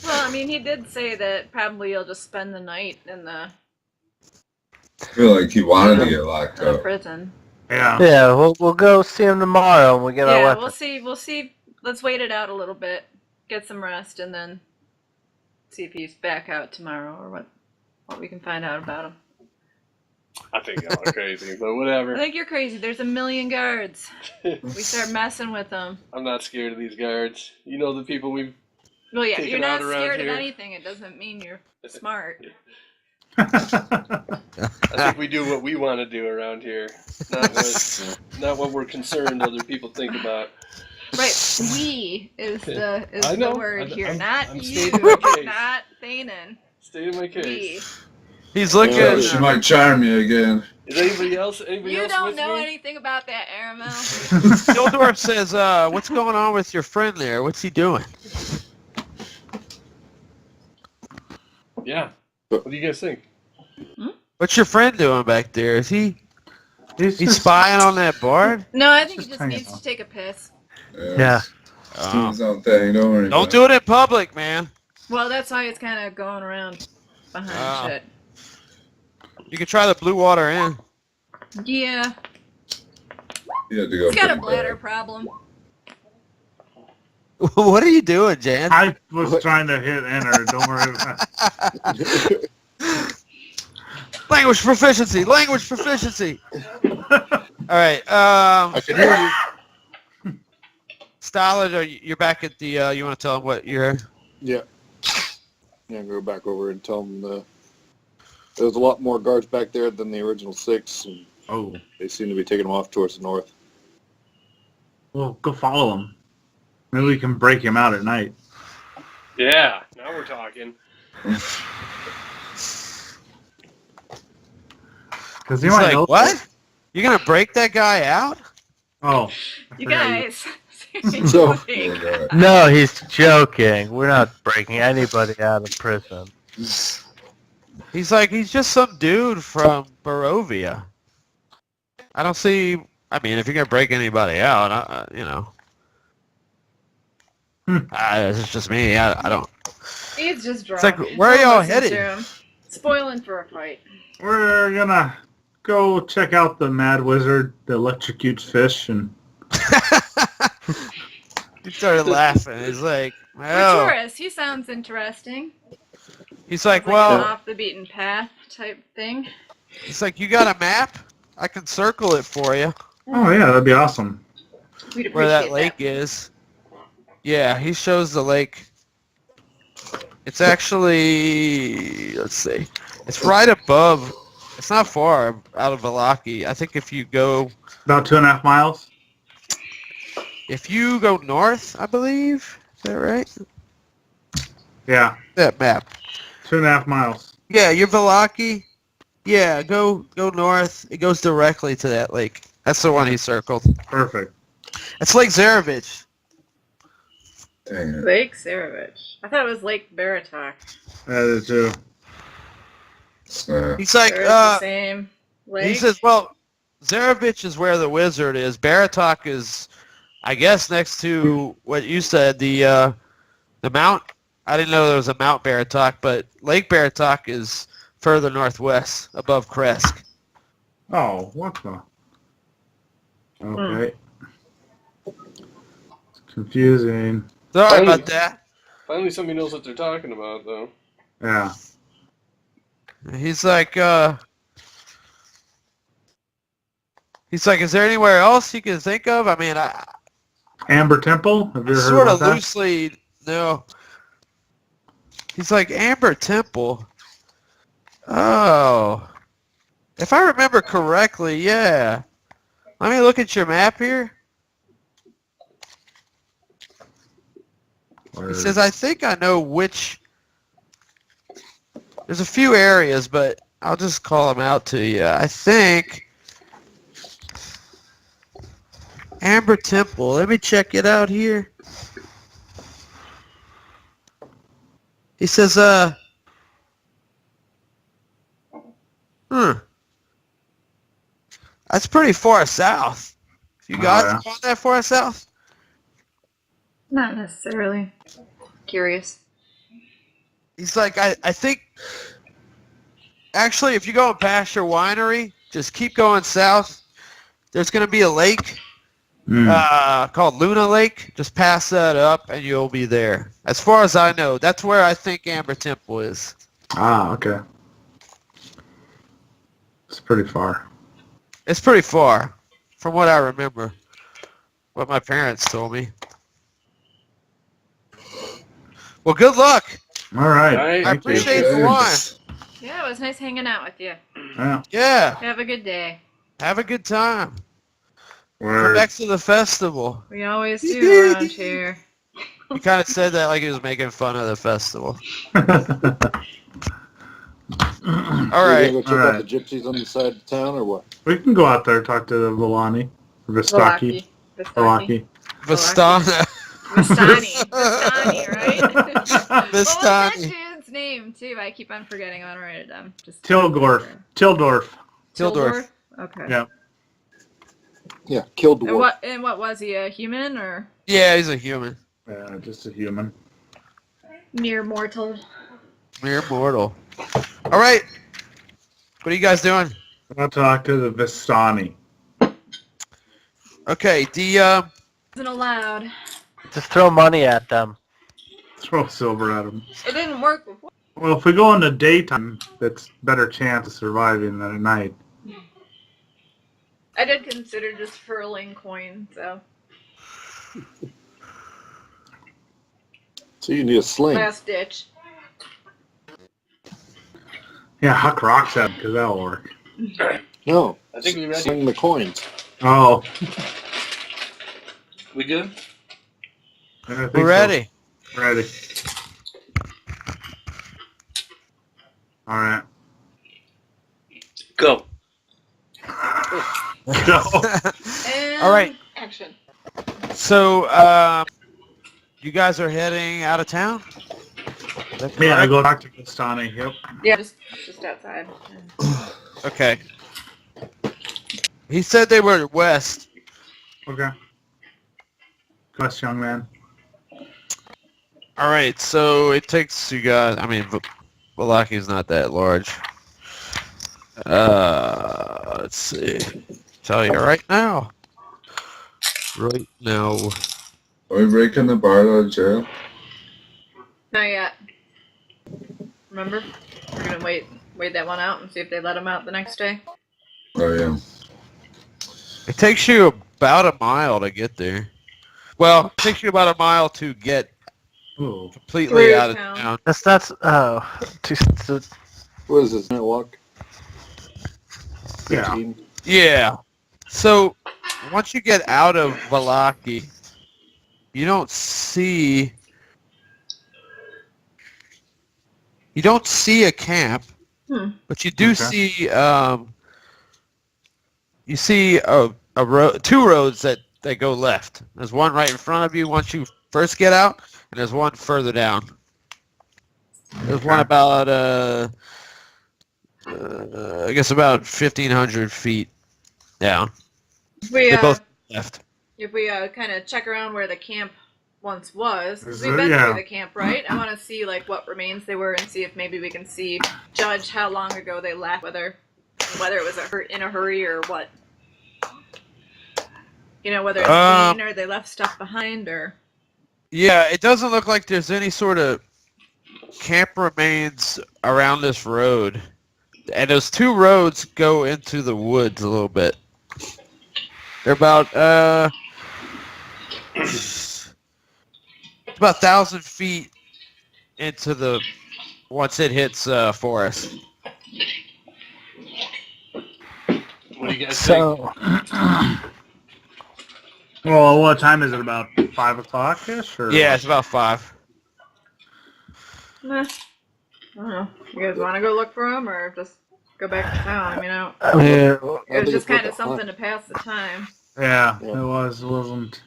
Well, I mean, he did say that probably you'll just spend the night in the I feel like he wanted to get locked up. prison. Yeah. Yeah, we'll go see him tomorrow and we get our Yeah, weapons. we'll see. We'll see. Let's wait it out a little bit, get some rest, and then see if he's back out tomorrow or what we can find out about him. I think y'all are crazy, but I whatever. think you're crazy. There's 1,000,000 guards. We start messing with them. I'm not scared of these guards. You know the people we've Well, yeah, Take you're it not out around scared here. of anything. It doesn't mean you're smart. I think we do what we want to do around here, not what we're concerned other people think about. Right, we is I know. the word here, I'm not you, stating my case. not Thanon. Stating my We. case. He's looking. So she might charm you again. Is anybody else? Anybody You else don't with know me? anything about that, Aramel. Gildorf says, "What's going on with your friend there? What's he doing?" Yeah. What do you guys think? What's your friend doing back there? Is he's just- spying on that bard? No, I think he Just just hang needs on. to take a piss. Yeah. Steve's own thing. Don't worry. Don't do it in public, man. Well, that's why it's kind of going around behind Oh. shit. You can try the Blue Water Inn. Yeah, You have to go. he's got a pretty bladder bad. problem. What are you doing, Jan? I was trying to hit enter. Don't worry about it. Language proficiency. Language proficiency. All right. I can hear you. Stolid, you're back at the. You want to tell him what you're? Yeah. Yeah, go back over and tell them there's a lot more guards back there than the original 6, and Oh, they seem to be taking them off towards the north. well, go follow him. Maybe we can break him out at night. Yeah. Now we're talking. Because he He's might like, know. what? You're gonna break that guy out? Oh, You guys. So- Oh, God. No, he's joking. We're not breaking anybody out of prison. He's like, he's just some dude from Barovia. I don't see. I mean, if you're gonna break anybody out, you know. It's just me. I don't. He's just drunk. like, where are y'all Don't listen headed? to him. Spoiling for a fight. we're gonna go check out the Mad Wizard that electrocutes fish, and He started laughing. He's like, For well. tourists, he sounds interesting. He's like, Like an well. off the beaten path type thing. He's like, you got a map? I can circle it for you. oh yeah, that'd be awesome. We'd appreciate Where that lake is. Yeah, he shows the lake. It's actually, let's see, it's right above. It's not far out of Valaki. I think if you go About 2.5 miles. north, I believe. Is that right? Yeah, That map. 2.5 miles. Yeah, you're Valaki. Yeah, go north. It goes directly to that lake. That's the one he circled. Perfect. It's Lake Zarovich. Dang it. Lake Sarovich. I thought it was Lake Baratok. That is too. He's like, They're the same lake. he says, well, Zarovich is where the wizard is. Baratok is, I guess, next to what you said, the mount. I didn't know there was a Mount Baratok, but Lake Baratok is further northwest, above Kresk. Oh, what the? Okay. Confusing. Sorry about that. Finally, somebody knows what they're talking about, though. Yeah. He's like, is there anywhere else you can think of? I mean, I Amber Temple. Have you ever heard sort about of that? loosely, no. He's like, Amber Temple. Oh. If I remember correctly, yeah. Let me look at your map here. He says, I think I know which. There's a few areas, but I'll just call them out to you. I think Amber Temple. Let me check it out here. He says, that's pretty far south. You guys yeah. gone that far south? Not necessarily. Curious. he's like, I think, actually, if you go past your winery, just keep going south. There's going to be a lake called Luna Lake. Just pass that up, and you'll be there. As far as I know, that's where I think Amber Temple is. Ah, okay. It's pretty far. It's pretty far, from what I remember. What my parents told me. Well, good luck. All right. All right. I Thank you. appreciate the wine. Yeah, it was nice hanging out with you. Yeah. Yeah. Have a good day. Have a good time. Come Word. back to the festival. We always do around here. You kind of said that like he was making fun of the festival. All Are right. you gonna go check out the gypsies on the side of town or what? We can go out there, talk to the Vistani. Vistani. Vistani. Vistana. Vistani. Vistani, right? What was that Vistani. dude's name, too? I keep on forgetting. I want to write it down. Just Tildorf. Tildorf. Okay. Yeah. Yeah, killed And dwarf. what was he, a human or Yeah, he's a human. Yeah, just a human. mere mortal? Mere mortal. All right. What are you guys doing? I'll talk to the Vistani. Okay. Isn't allowed. Just throw money at them. Throw silver at him. It didn't work before. Well, if we go in the daytime, it's better chance of surviving than at night. I did consider just hurling coin, so So you need a sling. last ditch. Yeah, huck rocks at him, because that'll work. No, I think we're ready. sling the coins. Oh. We good? I think We're ready. So. Ready. All right. Go. Go. And All right. action. So, you guys are heading out of town? Is that Yeah, I correct? go talk to Vistani. Yep. Yeah, just outside. Okay. He said they were west. Okay. West, young man. All right, so it takes you guys. I mean, Valaki's not that large. Let's see. Tell you right now. Right now. Are we breaking the bar out of jail? Not yet. Remember? We're gonna wait that one out and see if they let him out the next day. Oh, yeah. It takes you about a mile to get there. Well, it takes you about a mile to get Ooh. completely Through out of town. town. That's What is this, minute walk? Yeah. 15? Yeah. So once you get out of Valaki, you don't see a camp, but you do see you see a road, two roads that go left. There's one right in front of you once you first get out, and there's one further down. There's one about I guess about 1,500 feet down. If we, They both left. if we kind of check around where the camp once was, 'cause Is we've it? been Yeah. through the camp, right? I want to see like what remains they were and see if maybe we can judge how long ago they left, whether it was in a hurry or what. You know, whether it's clean or they left stuff behind or. Yeah, it doesn't look like there's any sort of camp remains around this road. And those two roads go into the woods a little bit. They're about 1,000 feet into the once it hits forest. What do you guys think? so. Well, what time is it? About 5 o'clock-ish? Or Yeah, it's about 5. Nah, I don't know. You guys want to go look for them or just go back to town? I mean, I mean, it I was think just it's kind worth of a hunt. something to pass the time. Yeah, Yeah. it wasn't.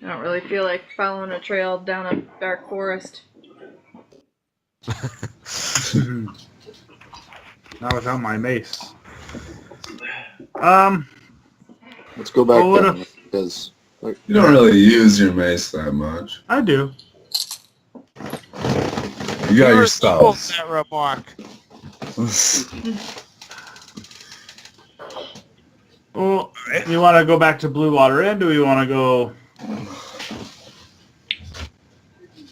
I don't really feel like following a trail down a dark forest. Not without my mace. Let's go back Well, what down because You don't really use your mace that much. I do. You got were your equal stuff. to that remark. Well, you want to go back to Blue Water Inn? Do we want to go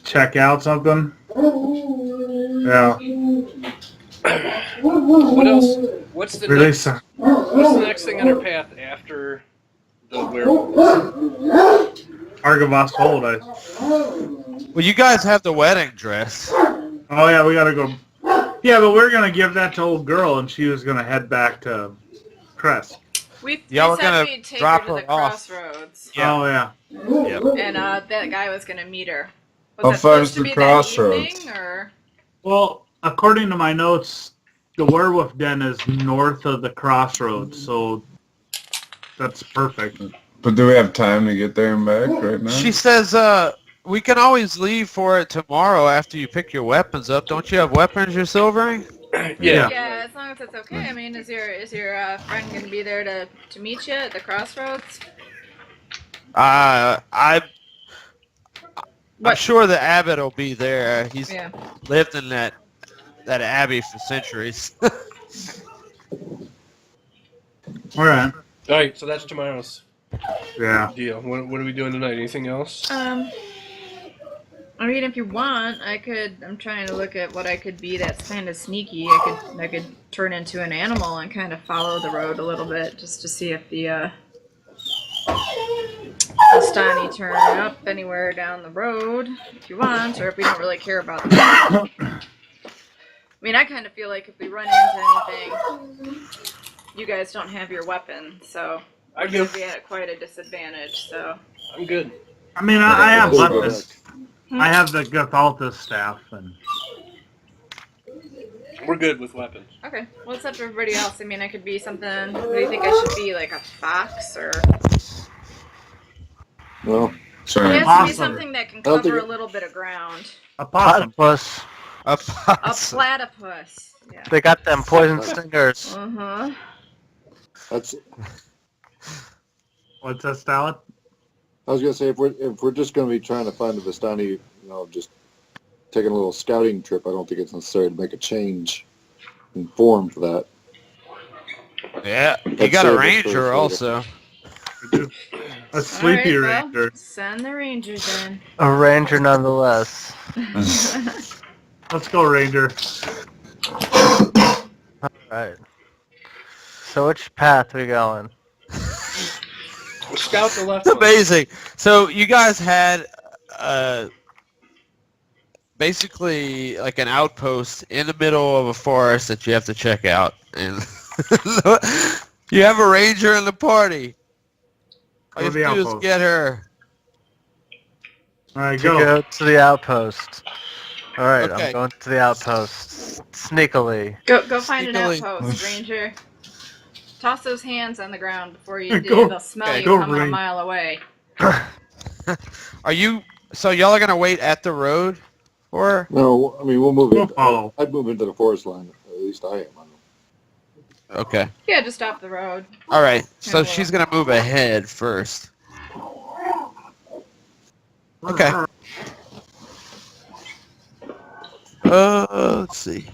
check out something? Yeah. What else? What's the Release. next? What's the next thing on our path after the werewolves? Argynvostholt. Well, you guys have the wedding dress. Oh yeah, we gotta go. Yeah, but we're gonna give that to old girl, and she was gonna head back to Crest. We Y'all were said gonna we'd take her drop to the her off. crossroads, Yeah. Oh yeah. Yep. and that guy was gonna meet her. Was How that far is supposed to the be crossroads? that evening, or? Well, according to my notes, the werewolf den is north of the crossroads, so that's perfect. But do we have time to get there and back right now? She says, we can always leave for it tomorrow after you pick your weapons up. Don't you have weapons you're silvering? Yeah. Yeah, as long as it's okay. I mean, is your friend gonna be there to meet you at the crossroads? I'm What? sure the abbot will be there. He's Yeah. lived in that abbey for centuries. All right. All right. So that's tomorrow's Yeah. deal. What are we doing tonight? Anything else? I mean, if you want, I'm trying to look at what I could be that's kind of sneaky. I could turn into an animal and kind of follow the road a little bit just to see if the Vistani turn up anywhere down the road, if you want, or if we don't really care about that. I mean, I kind of feel like if we run into anything, you guys don't have your weapon, so we're I'm going good. to be at quite a disadvantage, so. I'm good. I mean, I have We'll go weapons. I have the Gathalta staff, and We're good with weapons. Okay, well, it's up to everybody else. I mean, I could be something. What do you think I should be? Like a fox, or Well, it Sorry. has to be Possum. something that can don't cover a think little bit of ground. a possum. Platypus. A A possum. platypus. Yeah. They got them poison stingers. Uh huh. that's. What's that, Stalin? I was gonna say if we're just gonna be trying to find the Vistani, just taking a little scouting trip, I don't think it's necessary to make a change in form for that. Yeah, you Let's got a save it for ranger later. also. A sleepy All right, ranger. well, send the rangers in. A ranger nonetheless. Let's go, ranger. Right. So which path we going? Scout the left. It's one. amazing. So you guys had basically like an outpost in the middle of a forest that you have to check out, and you have a ranger in the party. All you Go to have the to do is outpost. get her. All right, To go. go to the outpost. All right, Okay. I'm going to the outpost sneakily. Go find an Sneakily. outpost, ranger. Toss those hands on the ground before you do. Go- They'll smell okay, you go coming a ring. mile away. Are you? So y'all are gonna wait at the road, or No, I mean we'll move We'll in. follow. I'd move into the forest line. At least I am. okay? Yeah, just off the road. All right. So Yeah, she's gonna move ahead first. Okay. Let's see.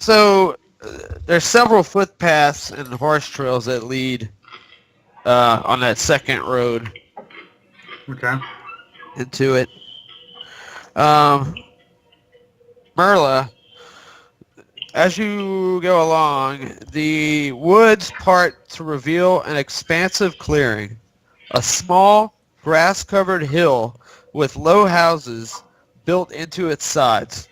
So there's several footpaths and horse trails that lead on that second road Okay. into it. Merla, as you go along, the woods part to reveal an expansive clearing, a small grass-covered hill with low houses built into its sides.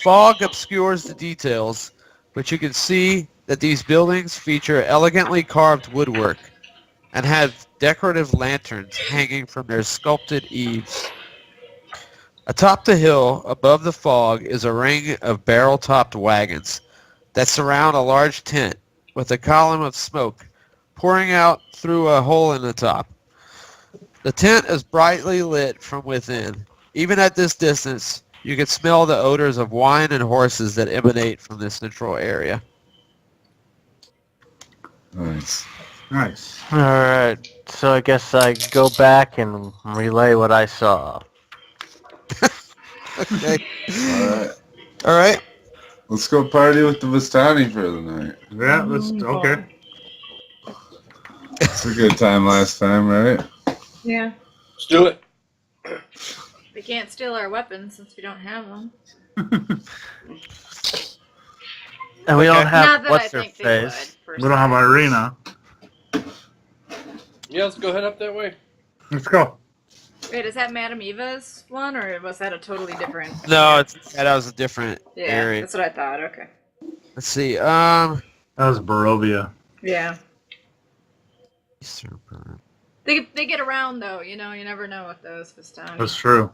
Fog obscures the details, but you can see that these buildings feature elegantly carved woodwork and have decorative lanterns hanging from their sculpted eaves. Atop the hill, above the fog, is a ring of barrel-topped wagons that surround a large tent with a column of smoke pouring out through a hole in the top. The tent is brightly lit from within. Even at this distance, you can smell the odors of wine and horses that emanate from this central area. Nice. Nice. All right. So I guess I go back and relay what I saw. Okay. All All right. let's go party with the Vistani for the night. Yeah, that's okay. It's a good time last time, right? Yeah. Let's do it. They can't steal our weapons since we don't have them. And we don't Okay. have Not that I what's their think they would. face. We don't have Irina. Yeah, let's go head up that way. Let's go. Wait, is that Madame Eva's one, or was that a totally different? No, that was a different Yeah, area. that's what I thought. Okay. Let's see. That was Barovia. Yeah. Eastern Peru. They get around though, you know. You never know with those Vistani. That's true.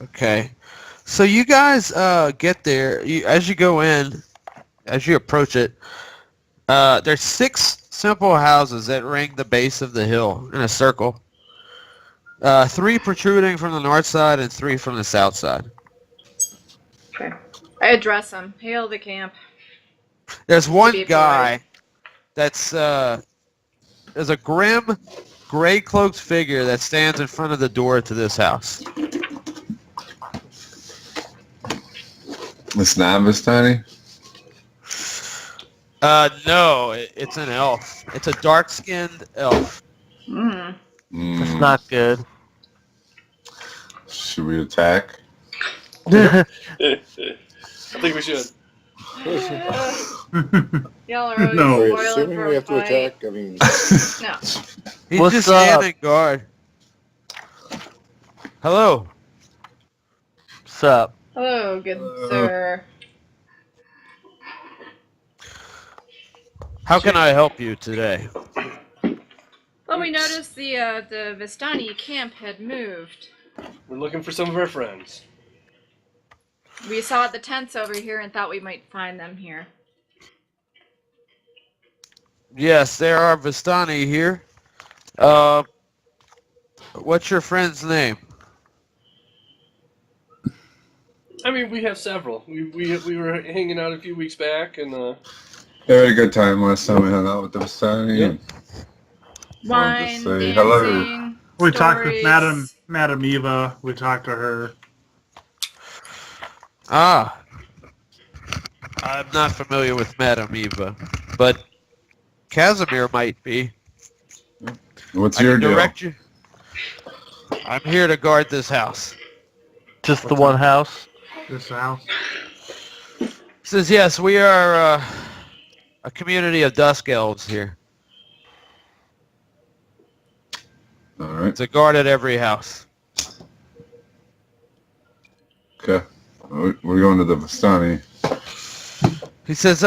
Okay. So you guys get there. As you go in, as you approach it, there's 6 simple houses that ring the base of the hill in a circle. 3 protruding from the north side and 3 from the south side. Okay. I address them. Hail the camp. There's one Be guy that's there's a grim, gray-cloaked figure that stands in front of the door to this house. It's not Vistani? No, it's an elf. It's a dark-skinned elf. Mm. It's not good. Should we attack? I think we should. Y'all are always No. Are we spoiling assuming for we a have to fight. attack? I mean, No. He's What's just up? standing guard. Hello. What's up? Hello, good sir. How can I help you today? Well, we noticed the Vistani camp had moved. We're looking for some of our friends. We saw the tents over here and thought we might find them here. Yes, there are Vistani here. What's your friend's name? I mean, we have several. We were hanging out a few weeks back, and We had a good time last time we hung out with the Vistani. Yeah. and Wine, just say dancing, hello. We talked with stories. Madame Eva. We talked to her. Ah. I'm not familiar with Madame Eva, but Casimir might be. What's I your can deal? direct you. I'm here to guard this house. Just the one house? This house. Says yes, we are a community of dusk elves here. All right. It's a guard at every house. Okay. We're going to the Vistani. He says,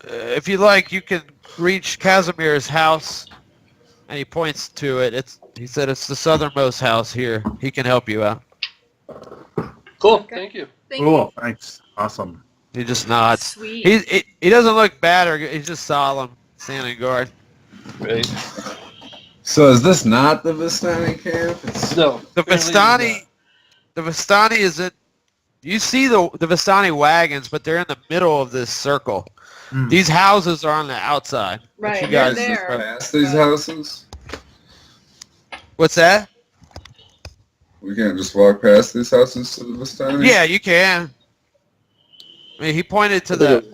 if you like, you can reach Casimir's house, and he points to it. He said it's the southernmost house here. He can help you out. cool. Okay. Thank you. Thank Cool. Thanks. Awesome. He just you. nods. Sweet. He doesn't look bad, or he's just solemn, standing guard. Right. So is this not the Vistani camp? It's, No. The apparently Vistani is it? You see the Vistani wagons, but they're in the middle of this circle. Mm. These houses are on the outside. Right, you they're guys there. past these houses? What's that? We can't just walk past these houses to the Vistani? Yeah, you can. I mean, he pointed to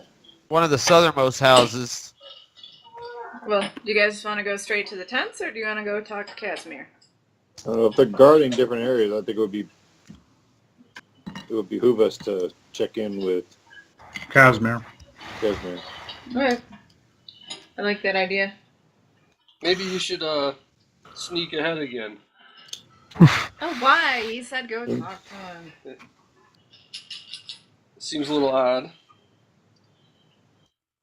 one of the southernmost houses. Well, do you guys want to go straight to the tents, or do you want to go talk to Casimir? if they're guarding different areas, I think it would behoove us to check in with Casimir. Casimir. Alright. I like that idea. Maybe you should sneak ahead again. Oh, why? He said go talk to him. It seems a little odd.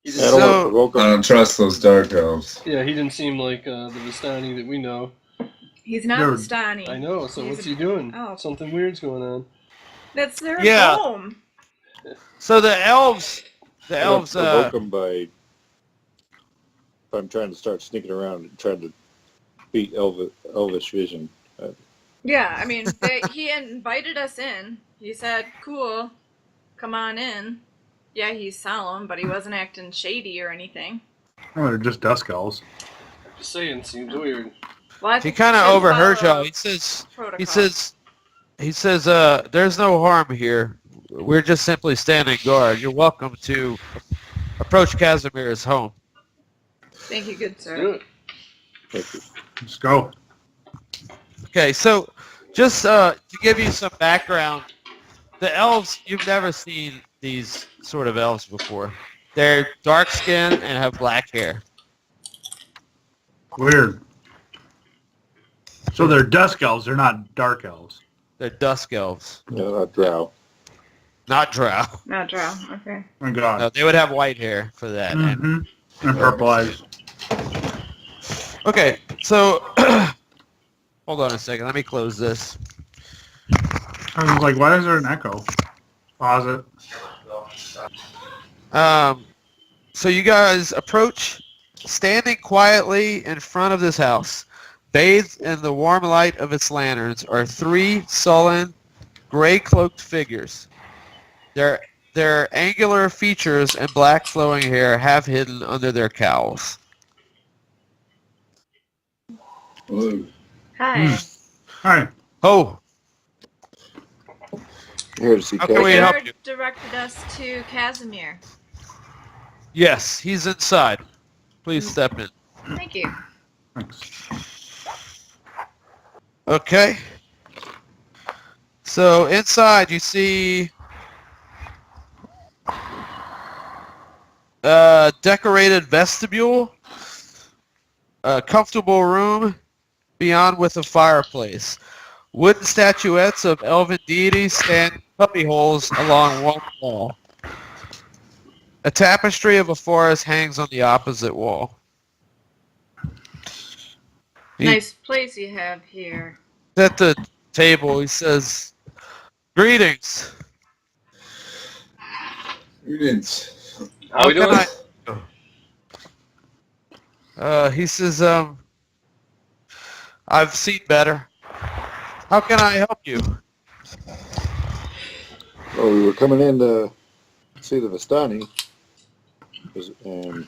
He I didn't, don't want So- to provoke I them. don't trust those dark elves. yeah, he didn't seem like the Vistani that we know. He's not They're- Vistani. I know. So He's what's a- he doing? Oh. Something weird's going on. That's their Yeah. home. So the elves, I don't provoke them by if I'm trying to start sneaking around and trying to beat Elvish vision. Yeah, I mean, he invited us in. He said, cool, come on in. Yeah, he's solemn, but he wasn't acting shady or anything. Oh, they're just dusk elves. Just saying, seems weird. Well, I He think kind of we should overheard follow y'all. He says, protocol. there's no harm here. We're just simply standing guard. You're welcome to approach Casimir's home. Thank you, good Let's sir. do it. Let's go. Okay, so just to give you some background, the elves, you've never seen these sort of elves before. They're dark-skinned and have black hair. Weird. So they're dusk elves. They're not dark elves. They're dusk elves, Yeah, not drow. not drow. Not drow. Okay. Oh, God. No, they would have white hair for that. Mm-hmm. And purple eyes. Okay, so hold on a second. Let me close this. I was like, why is there an echo? Pause it. So you guys approach, standing quietly in front of this house. Bathed in the warm light of its lanterns are three sullen, gray-cloaked figures. Their angular features and black flowing hair half hidden under their cowls. Hello. Hi. Hi. Oh, Here to see How can we Casimir. help Jared you? directed us to Casimir. yes, he's inside. Please step in. Thank you. Thanks. Okay. So inside you see a decorated vestibule, a comfortable room beyond with a fireplace. Wooden statuettes of elven deities stand puppy holes along one wall. A tapestry of a forest hangs on the opposite wall. He- Nice place you have here. At the table, he says, "Greetings. Greetings. How we can doing? He says, I've seen better. How can I help you? Well, we were coming in to see the Vistani, and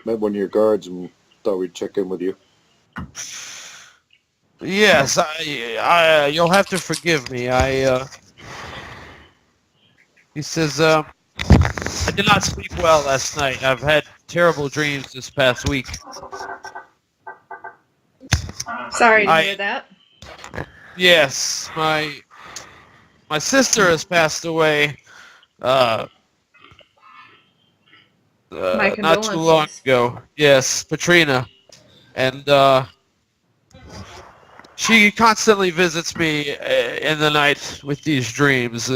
met one of your guards and thought we'd check in with you. Yes, you'll have to forgive me. He says, I did not sleep well last night. I've had terrible dreams this past week. Sorry to I- hear that. Yes, my sister has passed away, My not too long condolences. ago. Yes, Patrina. And, she constantly visits me in the night with these dreams.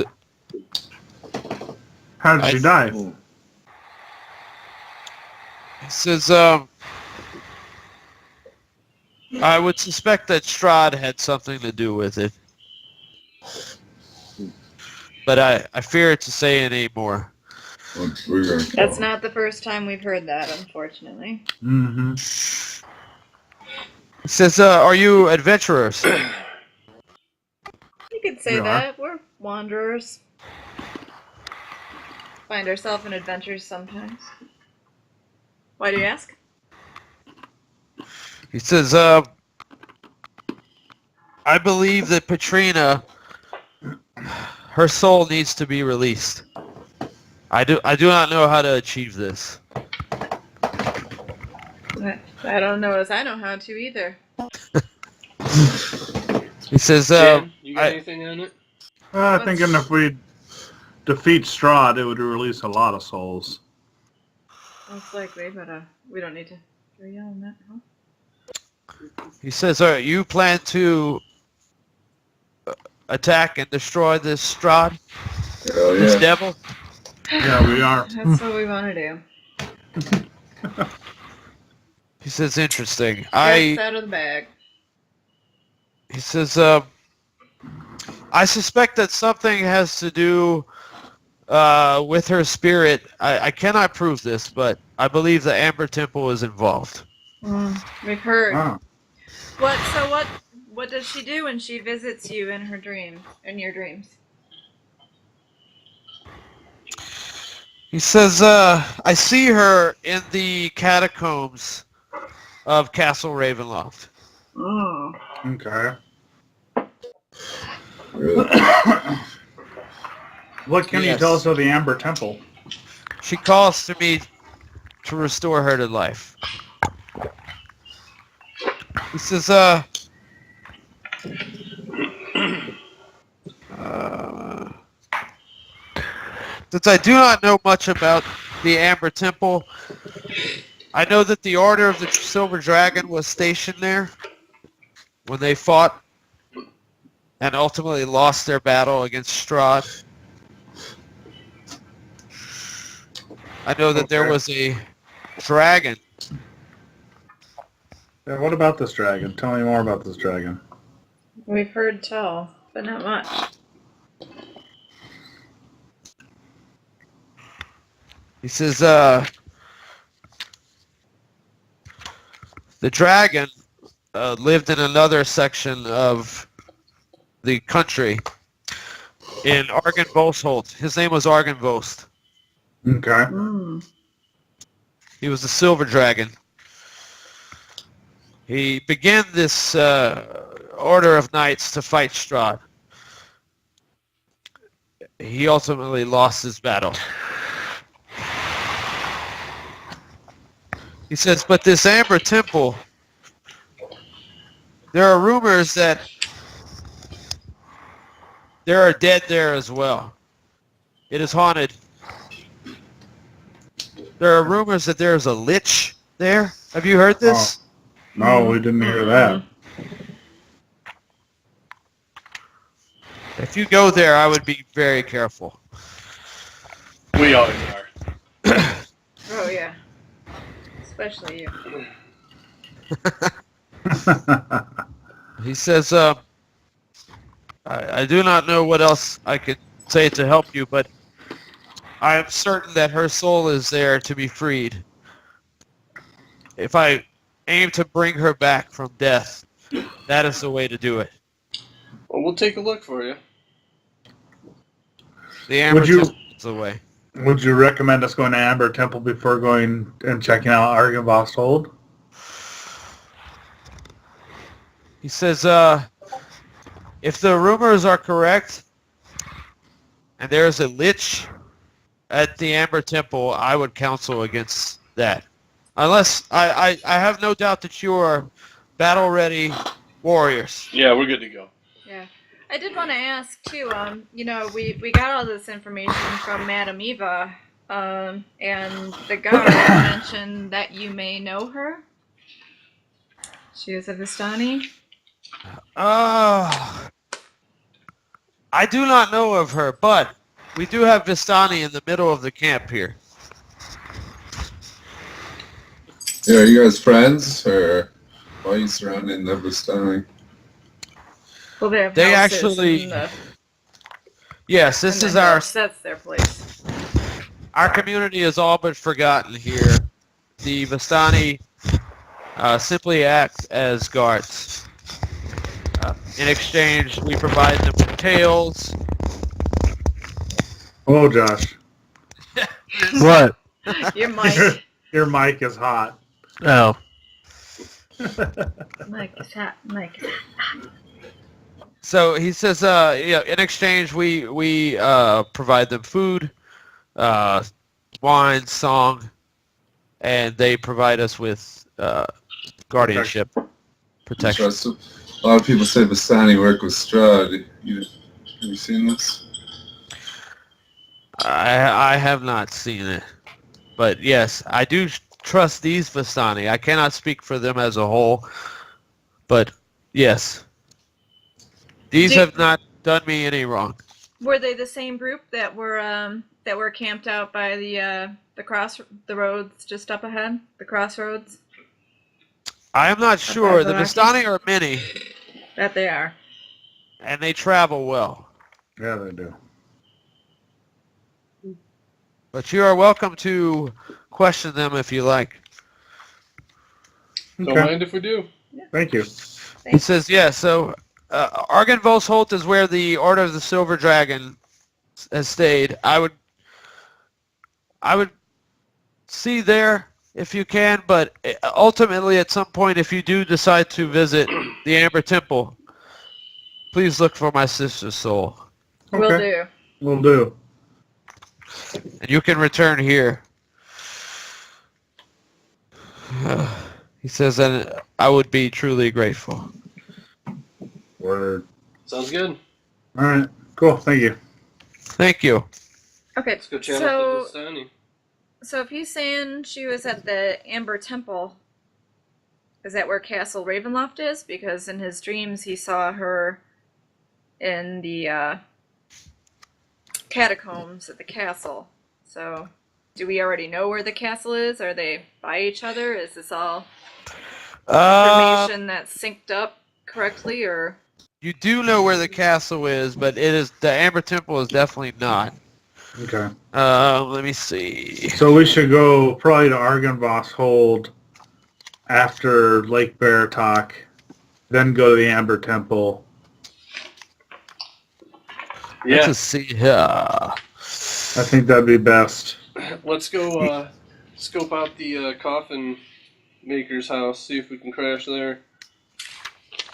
How did she die? Hmm. He says, I would suspect that Strahd had something to do with it. But I fear to say any more. We're gonna That's not the first time we've heard that, unfortunately. Mm-hmm. He says, are you adventurers? You could say We are. that. We're wanderers. Find ourselves in adventures sometimes. Why do you ask? He says, I believe that Patrina, her soul needs to be released. I do not know how to achieve this. I don't know as I know how to either. He says, Jen, you got I- anything on it? Thinking if we defeat Strahd, it would release a lot of souls. Most likely, but we don't need to carry on that, huh? he says, you plan to attack and destroy this Strahd, Hell this yeah. devil? Yeah, we are. That's what we want to do. He says, interesting. Cat's out of the bag. He says, I suspect that something has to do with her spirit. I cannot prove this, but I believe the Amber Temple is involved. We've heard. Oh. What does she do when she visits you in her dreams? In your dreams? He says, I see her in the catacombs of Castle Ravenloft. Oh. Okay. Really? What can you Yes. tell us of the Amber Temple? She calls to me to restore her to life. He says, since I do not know much about the Amber Temple, I know that the Order of the Silver Dragon was stationed there when they fought and ultimately lost their battle against Strahd. I know that there Okay. was a dragon. Yeah, what about this dragon? Tell me more about this dragon. We've heard tell, but not much. He says, the dragon lived in another section of the country in Argynvostholt. His name was Argynvost. Okay. Mm. He was a silver dragon. He began this order of knights to fight Strahd. He ultimately lost his battle. He says, but this Amber Temple, there are rumors that there are dead there as well. It is haunted. There are rumors that there is a lich there. Have you heard this? No, we didn't hear that. If you go there, I would be very careful. We always are. Oh yeah, especially you. He says, I do not know what else I could say to help you, but I am certain that her soul is there to be freed. If I aim to bring her back from death, that is the way to do it. Well, we'll take a look for you. The Amber Would you- Temple is the way. Would you recommend us going to Amber Temple before going and checking out Argynvostholt? He says, if the rumors are correct, and there is a lich at the Amber Temple, I would counsel against that. Unless, I have no doubt that you are battle-ready warriors. Yeah, we're good to go. Yeah. I did want to ask too, you know, we got all this information from Madame Eva, and the guard mentioned that you may know her. She is a Vistani. I do not know of her, but we do have Vistani in the middle of the camp here. Yeah, are you guys friends, or why are you surrounding the Vistani? Well, they have They houses actually- and the, Yes, this and is the our house. That's their place. our community is all but forgotten here. The Vistani simply act as guards. In exchange, we provide them with tails. Hello, Josh. What? Your mic, Your mic is hot. Oh. mic is hot. Mic is hot. So he says, in exchange, we provide them food, wine, song, and they provide us with guardianship, protection. A lot of people say Vistani work with Strahd. Have you seen this? I have not seen it, but yes, I do trust these Vistani. I cannot speak for them as a whole, but yes, these have not done me any wrong. Were they the same group that were camped out by the roads just up ahead? The crossroads? I am not sure. The Balaki? Vistani are many, That they are. and they travel well. Yeah, they do. But you are welcome to question them if you like. Don't mind if we do. Thank you. He says, yeah, so Argynvostholt is where the Order of the Silver Dragon has stayed. I would see there if you can, but ultimately at some point if you do decide to visit the Amber Temple, please look for my sister's soul. Will Okay. do. Will do. And you can return here. He says that I would be truly grateful. Word. Sounds good. All right. Cool. Thank you. Thank you. Okay, Let's go chat so up the Vistani. if he's saying she was at the Amber Temple, is that where Castle Ravenloft is? Because in his dreams he saw her in the catacombs at the castle. So, do we already know where the castle is? Are they by each other? Is this all information that's synced up correctly, or? You do know where the castle is, but the Amber Temple is definitely not. Okay. Let me see. So we should go probably to Argynvostholt after Lake Baratok, then go to the Amber Temple. Let's Yeah, just see here. I think that'd be best. let's go scope out the coffin maker's house, see if we can crash there.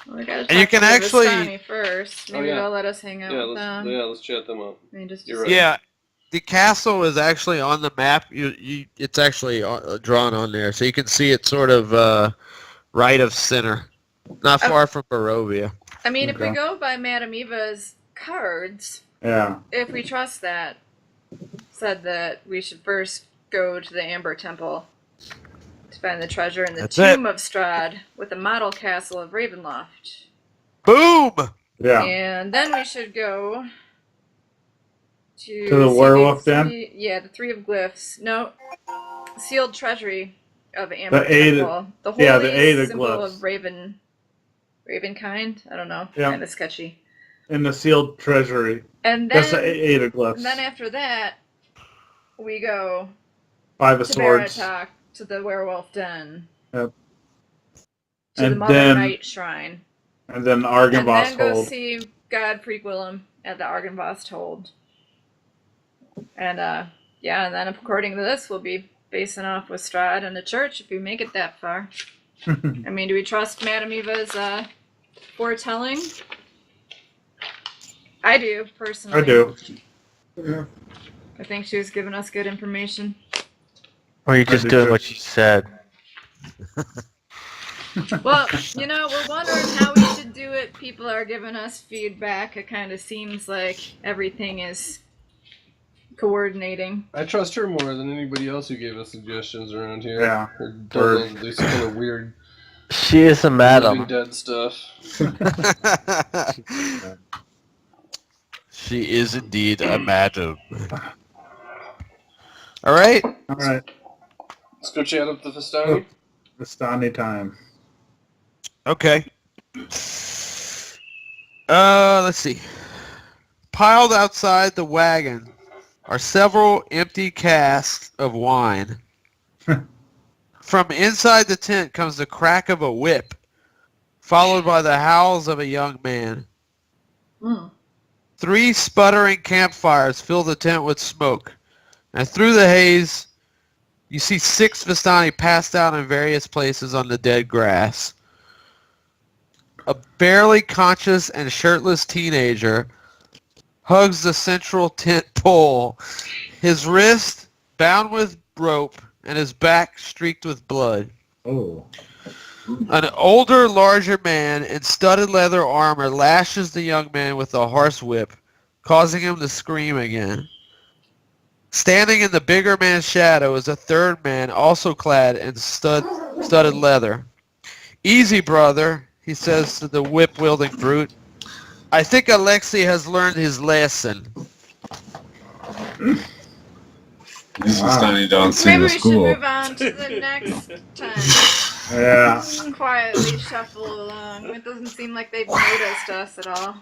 Well, we gotta talk And you can to actually- Vistani first. Maybe Oh, yeah. they'll let us hang out Yeah, with them. let's chat them up. I mean, just You're right. Yeah, the castle is actually on the map. It's actually drawn on there, so you can see it sort of right of center, not far from Barovia. I mean, if we Okay. go by Madame Eva's cards, Yeah. if we trust that, said that we should first go to the Amber Temple to find the treasure in the That's tomb of Strahd with the model castle of Ravenloft. Boom! Yeah. And then we should go to To the see werewolf den? the three of glyphs. No, sealed treasury of Amber The eight- Temple. The holy yeah, the eight of symbol glyphs. of Ravenkind. I don't know. Yeah. Kind of sketchy. In the sealed treasury. And That's the then, eight of glyphs. and then after that, we go Five of to swords. Baratok, to the werewolf den. Yep. To the And Mother then- Night Shrine. And then And then go Argynvostholt. see Godfrey Gwillem at the Argynvostholt. And and then according to this, we'll be facing off with Strahd and the church if we make it that far. I mean, do we trust Madame Eva's foretelling? I do, personally. I do. I think she was giving us good information. Or you just do doing too. what she said. Well, we're wondering how we should do it. People are giving us feedback. It kind of seems like everything is coordinating. I trust her more than anybody else who gave us suggestions around here. Yeah. Or done this kind of weird She is a living madam. dead stuff. She is indeed a madam. All right. All right. Let's go chat up the Vistani. Vistani time. Okay. Let's see. Piled outside the wagon are several empty casks of wine. From inside the tent comes the crack of a whip, followed by the howls of a young man. Mm. 3 sputtering campfires fill the tent with smoke, and through the haze, you see 6 Vistani passed out in various places on the dead grass. A barely conscious and shirtless teenager hugs the central tent pole, his wrist bound with rope and his back streaked with blood. Oh. An older, larger man in studded leather armor lashes the young man with a horse whip, causing him to scream again. Standing in the bigger man's shadow is a third man, also clad in studded leather. "Easy, brother," he says to the whip-wielding brute. "I think Alexei has learned his lesson." These Vistani don't seem Maybe to we should school. move on to the next time. Yeah. Quietly shuffle along. It doesn't seem like they've noticed us at all.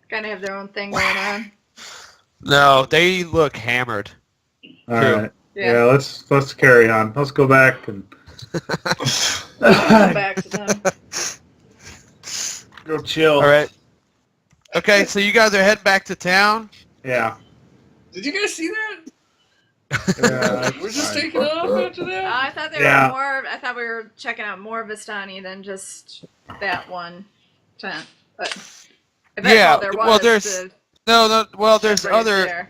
Kind of have their own thing going on. No, they look hammered. All True. right. Yeah. Let's carry on. Let's go back and Go back to them. go chill. All right. Okay, so you guys are heading back to town? Yeah. Did you guys see that? Yeah, We're just fine. taking off after that. I thought they Yeah. were more. I thought we were checking out more Vistani than just that one tent. But if that's Yeah, all there was, well, there's the no. Well, there's shrubbery is other. there.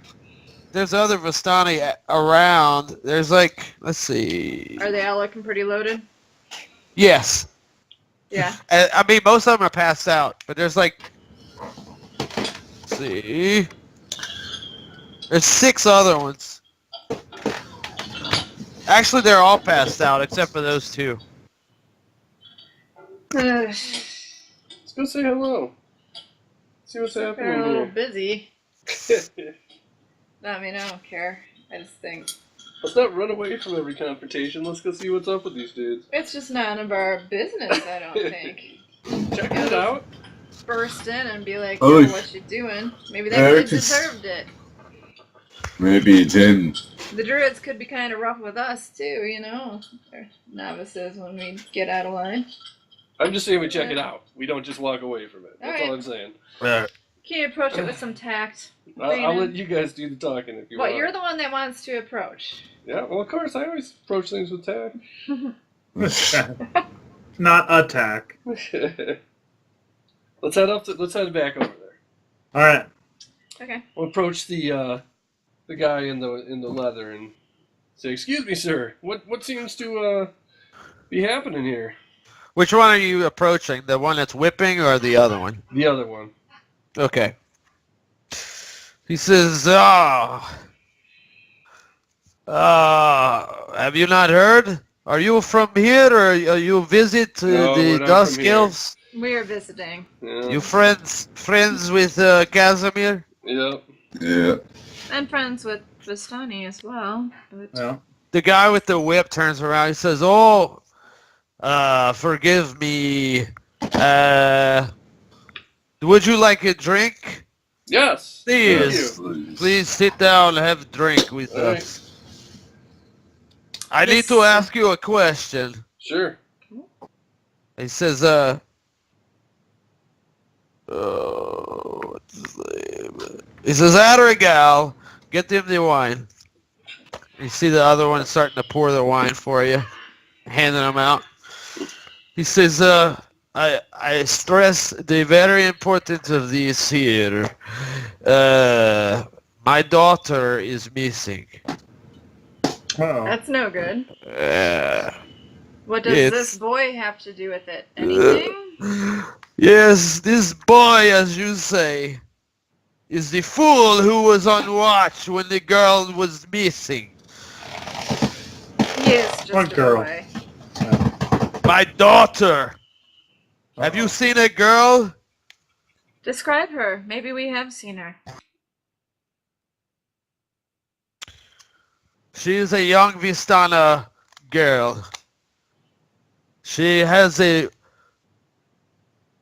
There's other Vistani around. There's like, let's see. Are they all looking pretty loaded? Yes. Yeah. I mean, most of them are passed out, but there's like, let's see. There's 6 other ones. Actually, they're all passed out except for those 2. Let's go say hello. See what's They're a happening little here. busy. I mean, I don't care. I just think Let's not run away from every confrontation. Let's go see what's up with these dudes. it's just none of our business. I don't think. Check it out. Burst in and be like, Oh, "Yo, what you doing?" Maybe they really Eric is- deserved it. Maybe Jen. The druids could be kind of rough with us too, you know. They're novices when we get out of line. I'm just saying we check it out. We don't just walk away from it. That's Alright. all I'm saying. Can you approach it with some tact? I'll let you guys do the talking if you Well, want. you're the one that wants to approach. Yeah, well, of course. I always approach things with tact. Not attack. Let's head back over there. All right. Okay. We'll approach the guy in the leather and say, "Excuse me, sir. What seems to be happening here?" Which one are you approaching? The one that's whipping or the other one? The other one. Okay. He says, have you not heard? Are you from here or are you visit No, we're the not Dusk from here. Elves? We are visiting. Yeah. You friends with Casimir? Yep. Yeah. And friends with Vistani as well. But Yeah. The guy with the whip turns around. He says, "Oh, forgive me. Would you like a drink? Yes. Please. Thank Please sit down and have a drink with All right. us. I need to ask you a question." Sure. He says, what's his name? He says, Adrigal, get him the wine. You see the other one starting to pour the wine for you, handing them out. He says, I stress the very importance of this here. My daughter is missing. Uh-oh. that's no good. What does It's- this boy have to do with it? Anything? Yes, this boy, as you say, is the fool who was on watch when the girl was missing. He is just What a girl? boy. My daughter. Have you seen a girl? Describe her. Maybe we have seen her. She is a young Vistana girl. She has a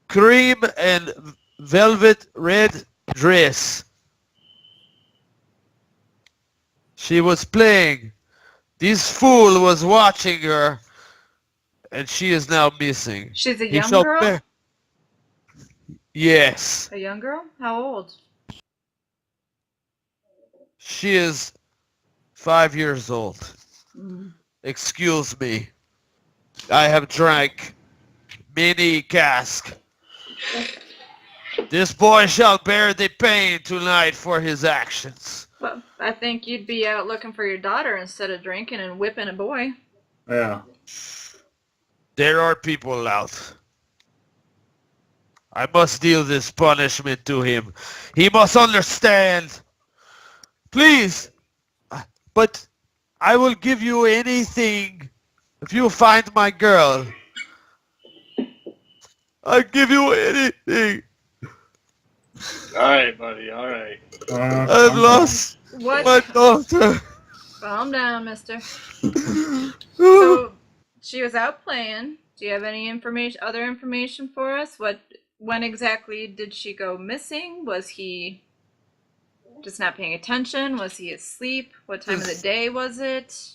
cream and velvet red dress. She was playing. This fool was watching her, and she is now missing. She's a He young shall girl? bear- Yes. A young girl? How old? She is 5 years old. Mm. Excuse me. I have drank many casks. This boy shall bear the pain tonight for his actions. Well, I think you'd be out looking for your daughter instead of drinking and whipping a boy. Yeah. There are people out. I must deal this punishment to him. He must understand. Please. But I will give you anything if you find my girl. I'll give you anything. All right, buddy. All right. I've lost What? my daughter. Calm down, mister. So, she was out playing. Do you have any other information for us? When exactly did she go missing? Was he just not paying attention? Was he asleep? What time of the day was it?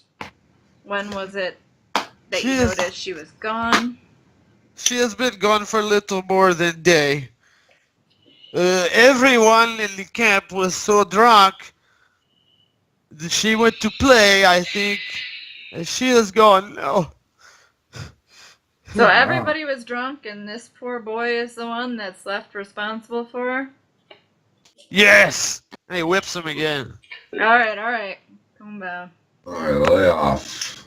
When was it that you She's- noticed she was gone? She has been gone for little more than a day. Everyone in the camp was so drunk she went to play, I think, and she is gone now. So everybody was drunk, and this poor boy is the one that's left responsible for her? Yes! And he whips him again. Alright. Calm down. Alright, lay off.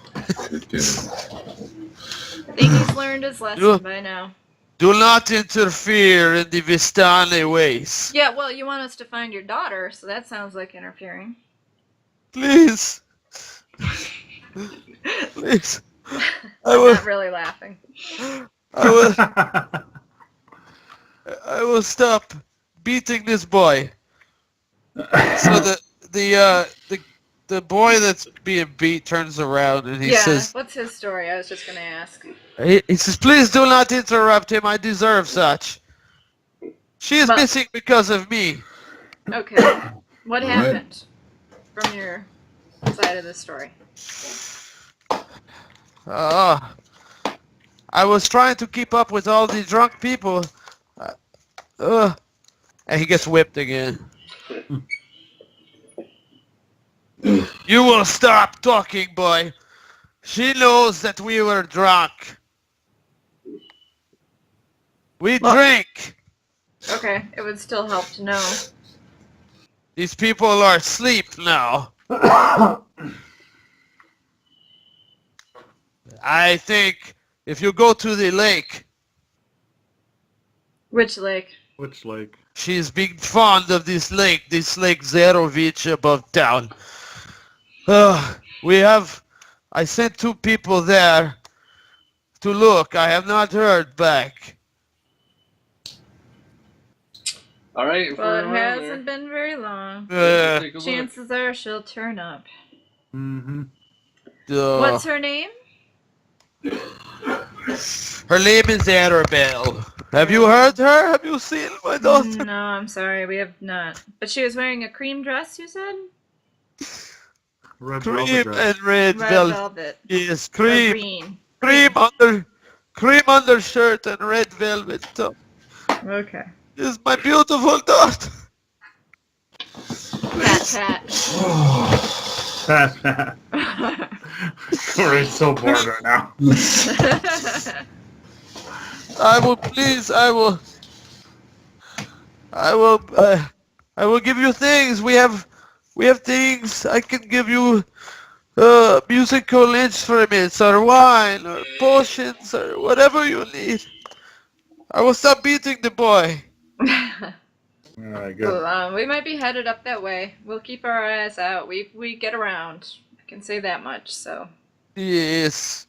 Good kid. I think he's learned his lesson by now. Do not interfere in the Vistani ways. Yeah, well, you want us to find your daughter, so that sounds like interfering. Please. Please. I'm not really laughing. I will stop beating this boy. So the boy that's being beat turns around and he says, what's his story? I was just gonna ask. he says, please do not interrupt him. I deserve such. She is missing because of me. Okay. What happened from your side of the story? I was trying to keep up with all the drunk people. And he gets whipped again. You will stop talking, boy. She knows that we were drunk. We drink. Okay, it would still help to know. These people are asleep now. I think if you go to the lake. Which lake? Which lake? She's being fond of this lake Zerovich above town. I sent 2 people there to look. I have not heard back. Alright, Well, it hasn't been very long. Take a look. Chances are she'll turn up. Mm-hmm. What's her name? Her name is Arabelle. Have you heard her? Have you seen my daughter? No, I'm sorry, we have not. But she was wearing a cream dress, you said? Red Cream velvet dress. and red velvet. Yes, Or cream. green. Cream undershirt and red velvet top. Okay. This is my beautiful daughter. Pat. We're so bored right now. I will give you things. We have things. I can give you musical instruments or wine or potions or whatever you need. I will stop beating the boy. Alright, good. Well, we might be headed up that way. We'll keep our eyes out. We get around. I can say that much, so. Yes.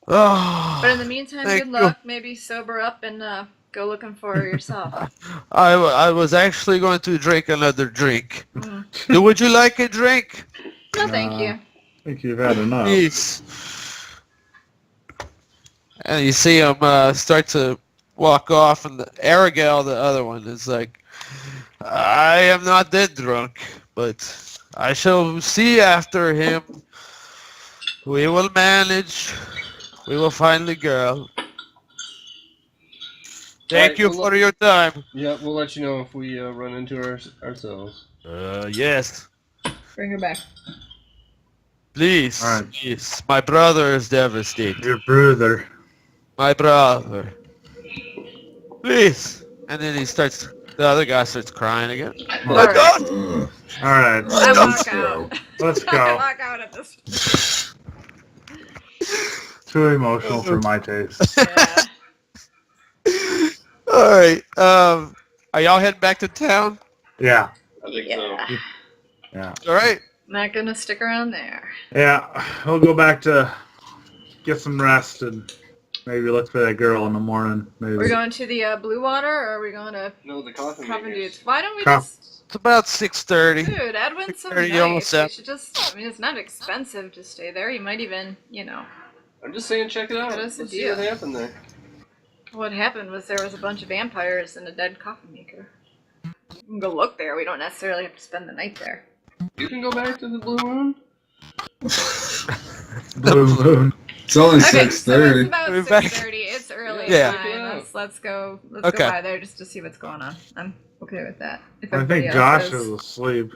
Oh, But in the meantime, thank good luck. Maybe sober up and go looking for her yourself. I was actually going to drink another drink. Would you like a drink? No, thank you. I think you've had enough. Yes. And you see him start to walk off, and Aragel, the other one, is like, I am not that drunk, but I shall see after him. We will manage. We will find the girl. Thank you for your time. Yeah, we'll let you know if we run into her ourselves. Yes. Bring her back. Please. All right. Yes. My brother is devastated. Your brother. My brother. Please. And then the other guy starts crying again. My Alright. God! Alright, I walk out. let's I go. walk out at this. Too emotional for my taste. Yeah. Alright, are y'all heading back to town? Yeah. I think Yeah. Yeah. Alright. Not gonna stick around there. Yeah. We'll go back to get some rest and maybe look for that girl in the morning. Maybe. We're going to the Blue Water, or are we going to so. No, the coffin Coffin makers. Dudes? Why don't we Coff- just... It's about 6:30. Dude, Edwin's so 6:30, nice. almost We up. should just... I mean, it's not expensive to stay there. You might even, I'm just saying, check it out. Cut us a Let's see deal. what happened there. What happened was there was a bunch of vampires and a dead coffin maker. We can go look there. We don't necessarily have to spend the night there. You can go back to the Blue Moon. Blue moon. It's only Okay, so it's 6:30. about We're back. 6:30. It's early. Yeah. Fine. Let's go. Let's Okay. go by there just to see what's going on. I'm okay with that. If I everybody think else Josh is asleep.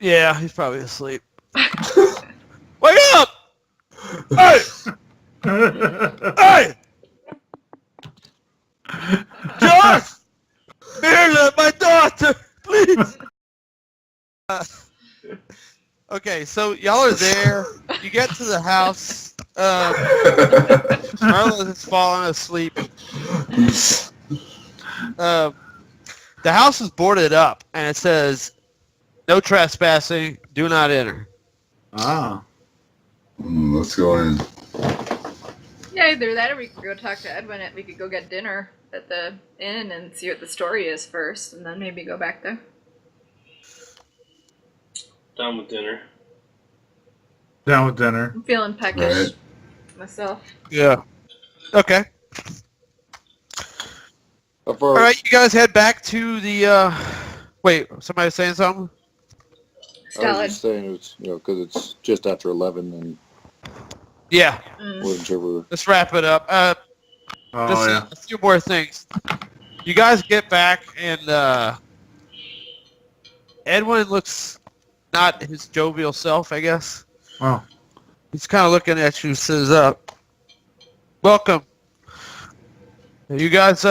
Yeah, he's probably asleep. Wake up! Hey! Hey! Josh! Here, let my daughter, please. Okay, so y'all are there. You get to the house. Marla has fallen asleep. The house is boarded up, and it says, "No trespassing. Do not enter." Ah. Let's go in. Yeah, either that or we could go talk to Edwin. We could go get dinner at the inn and see what the story is first, and then maybe go back there. Down with dinner. Down with dinner. I'm feeling peckish Right. myself. Yeah. Okay. How All far? right, you guys head back to the. Wait, somebody saying something? I was Salad. just saying it's because it's just after 11 and Yeah. wasn't sure we were. Let's wrap it up. Oh, Just yeah. a few more things. You guys get back, and Edwin looks not his jovial self, I guess. Oh. He's kind of looking at you, says, welcome. You guys, can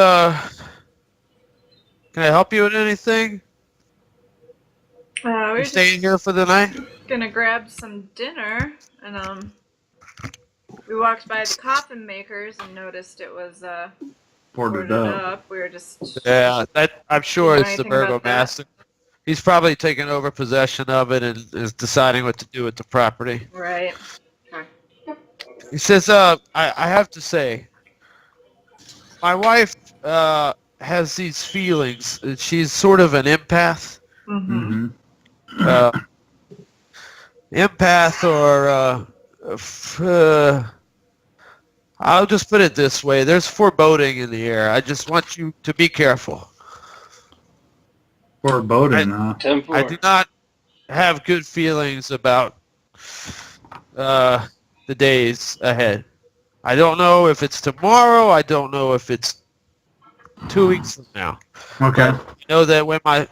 I help you with anything? We're You just staying here for the night? gonna grab some dinner, and we walked by the coffin makers and noticed it was Boarded up. We were just Yeah, I'm sure You know it's the anything about burgomaster. He's probably taken over possession of it and is deciding what to do with the property. right. He says, I have to say, my wife has these feelings. She's sort of an empath. Mm-hmm. Mm-hmm. Empath or I'll just put it this way. There's foreboding in the air. I just want you to be careful. Foreboding, huh? 10-4. I do not have good feelings about the days ahead. I don't know if it's tomorrow. I don't know if it's 2 weeks from now. Okay. I know that when my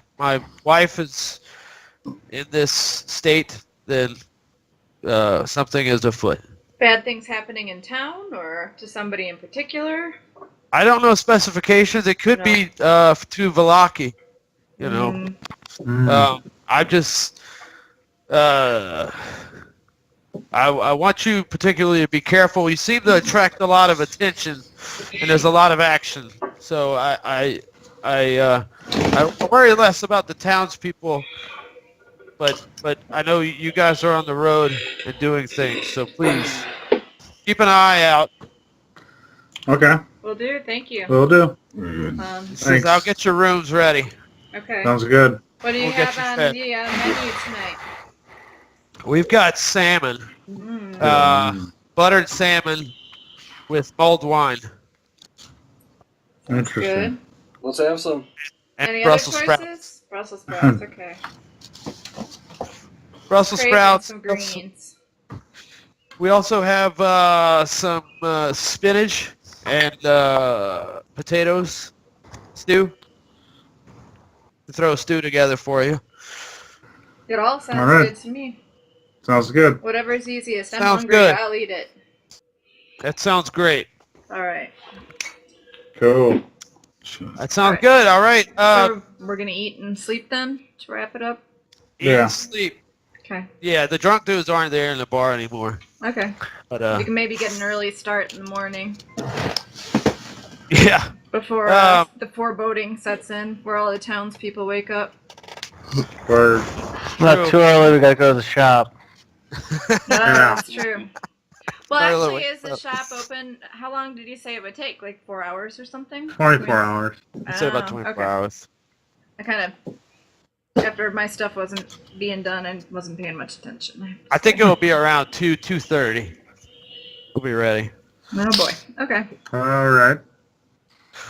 wife is in this state, then something is afoot. Bad things happening in town or to somebody in particular? I don't know specifications. It could No. be to Velaki. You know, Mm. I just I want you particularly to be careful. You seem to attract a lot of attention, and there's a lot of action. So I worry less about the townspeople, but I know you guys are on the road and doing things. So please keep an eye out. Okay. Will do. Thank you. Will do. Very good. He says, Thanks. I'll get your rooms ready. Okay. Sounds good. What do you We'll get have you on fed. the menu tonight? We've got salmon, Mm. buttered salmon with mulled wine Interesting. Good. Let's have some. and Any Brussels other sprouts. choices? Brussels sprouts. Okay. Brussels Craving sprouts. some greens. We also have some spinach and potatoes stew. Throw a stew together for you. It all sounds All right. good to me. Sounds good. Whatever's easiest. I'm Sounds hungry. good. I'll eat it. That sounds great. All right. Cool. That sounds good. All right. So we're gonna eat and sleep then to wrap it up. Eat Yeah. and sleep. Okay. Yeah, the drunk dudes aren't there in the bar anymore. Okay. But We can maybe get an early start in the morning yeah. before the foreboding sets in, where all the townspeople wake up. Word. Not too early. We gotta go to the shop. No, Yeah. that's true. Well, Early actually, wake is the up. shop open? How long did you say it would take? Like 4 hours or something? 24 hours. I'd say about Oh, 24 okay. hours. I kind of, after my stuff wasn't being done, I wasn't paying much attention. I think it'll be around 2:30. We'll be ready. Oh boy. Okay. All right.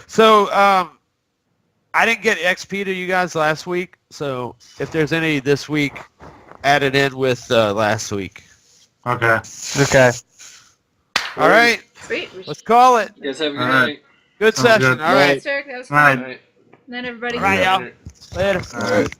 So, I didn't get XP to you guys last week, so if there's any this week, add it in with last week. Okay. Okay. All right, Sweet. let's call it. You guys have a good All right. night. Good Sounds session. good. All right, Thanks, Derek. That was All right. fun. All right. Then everybody. all right, y'all. Later. All right.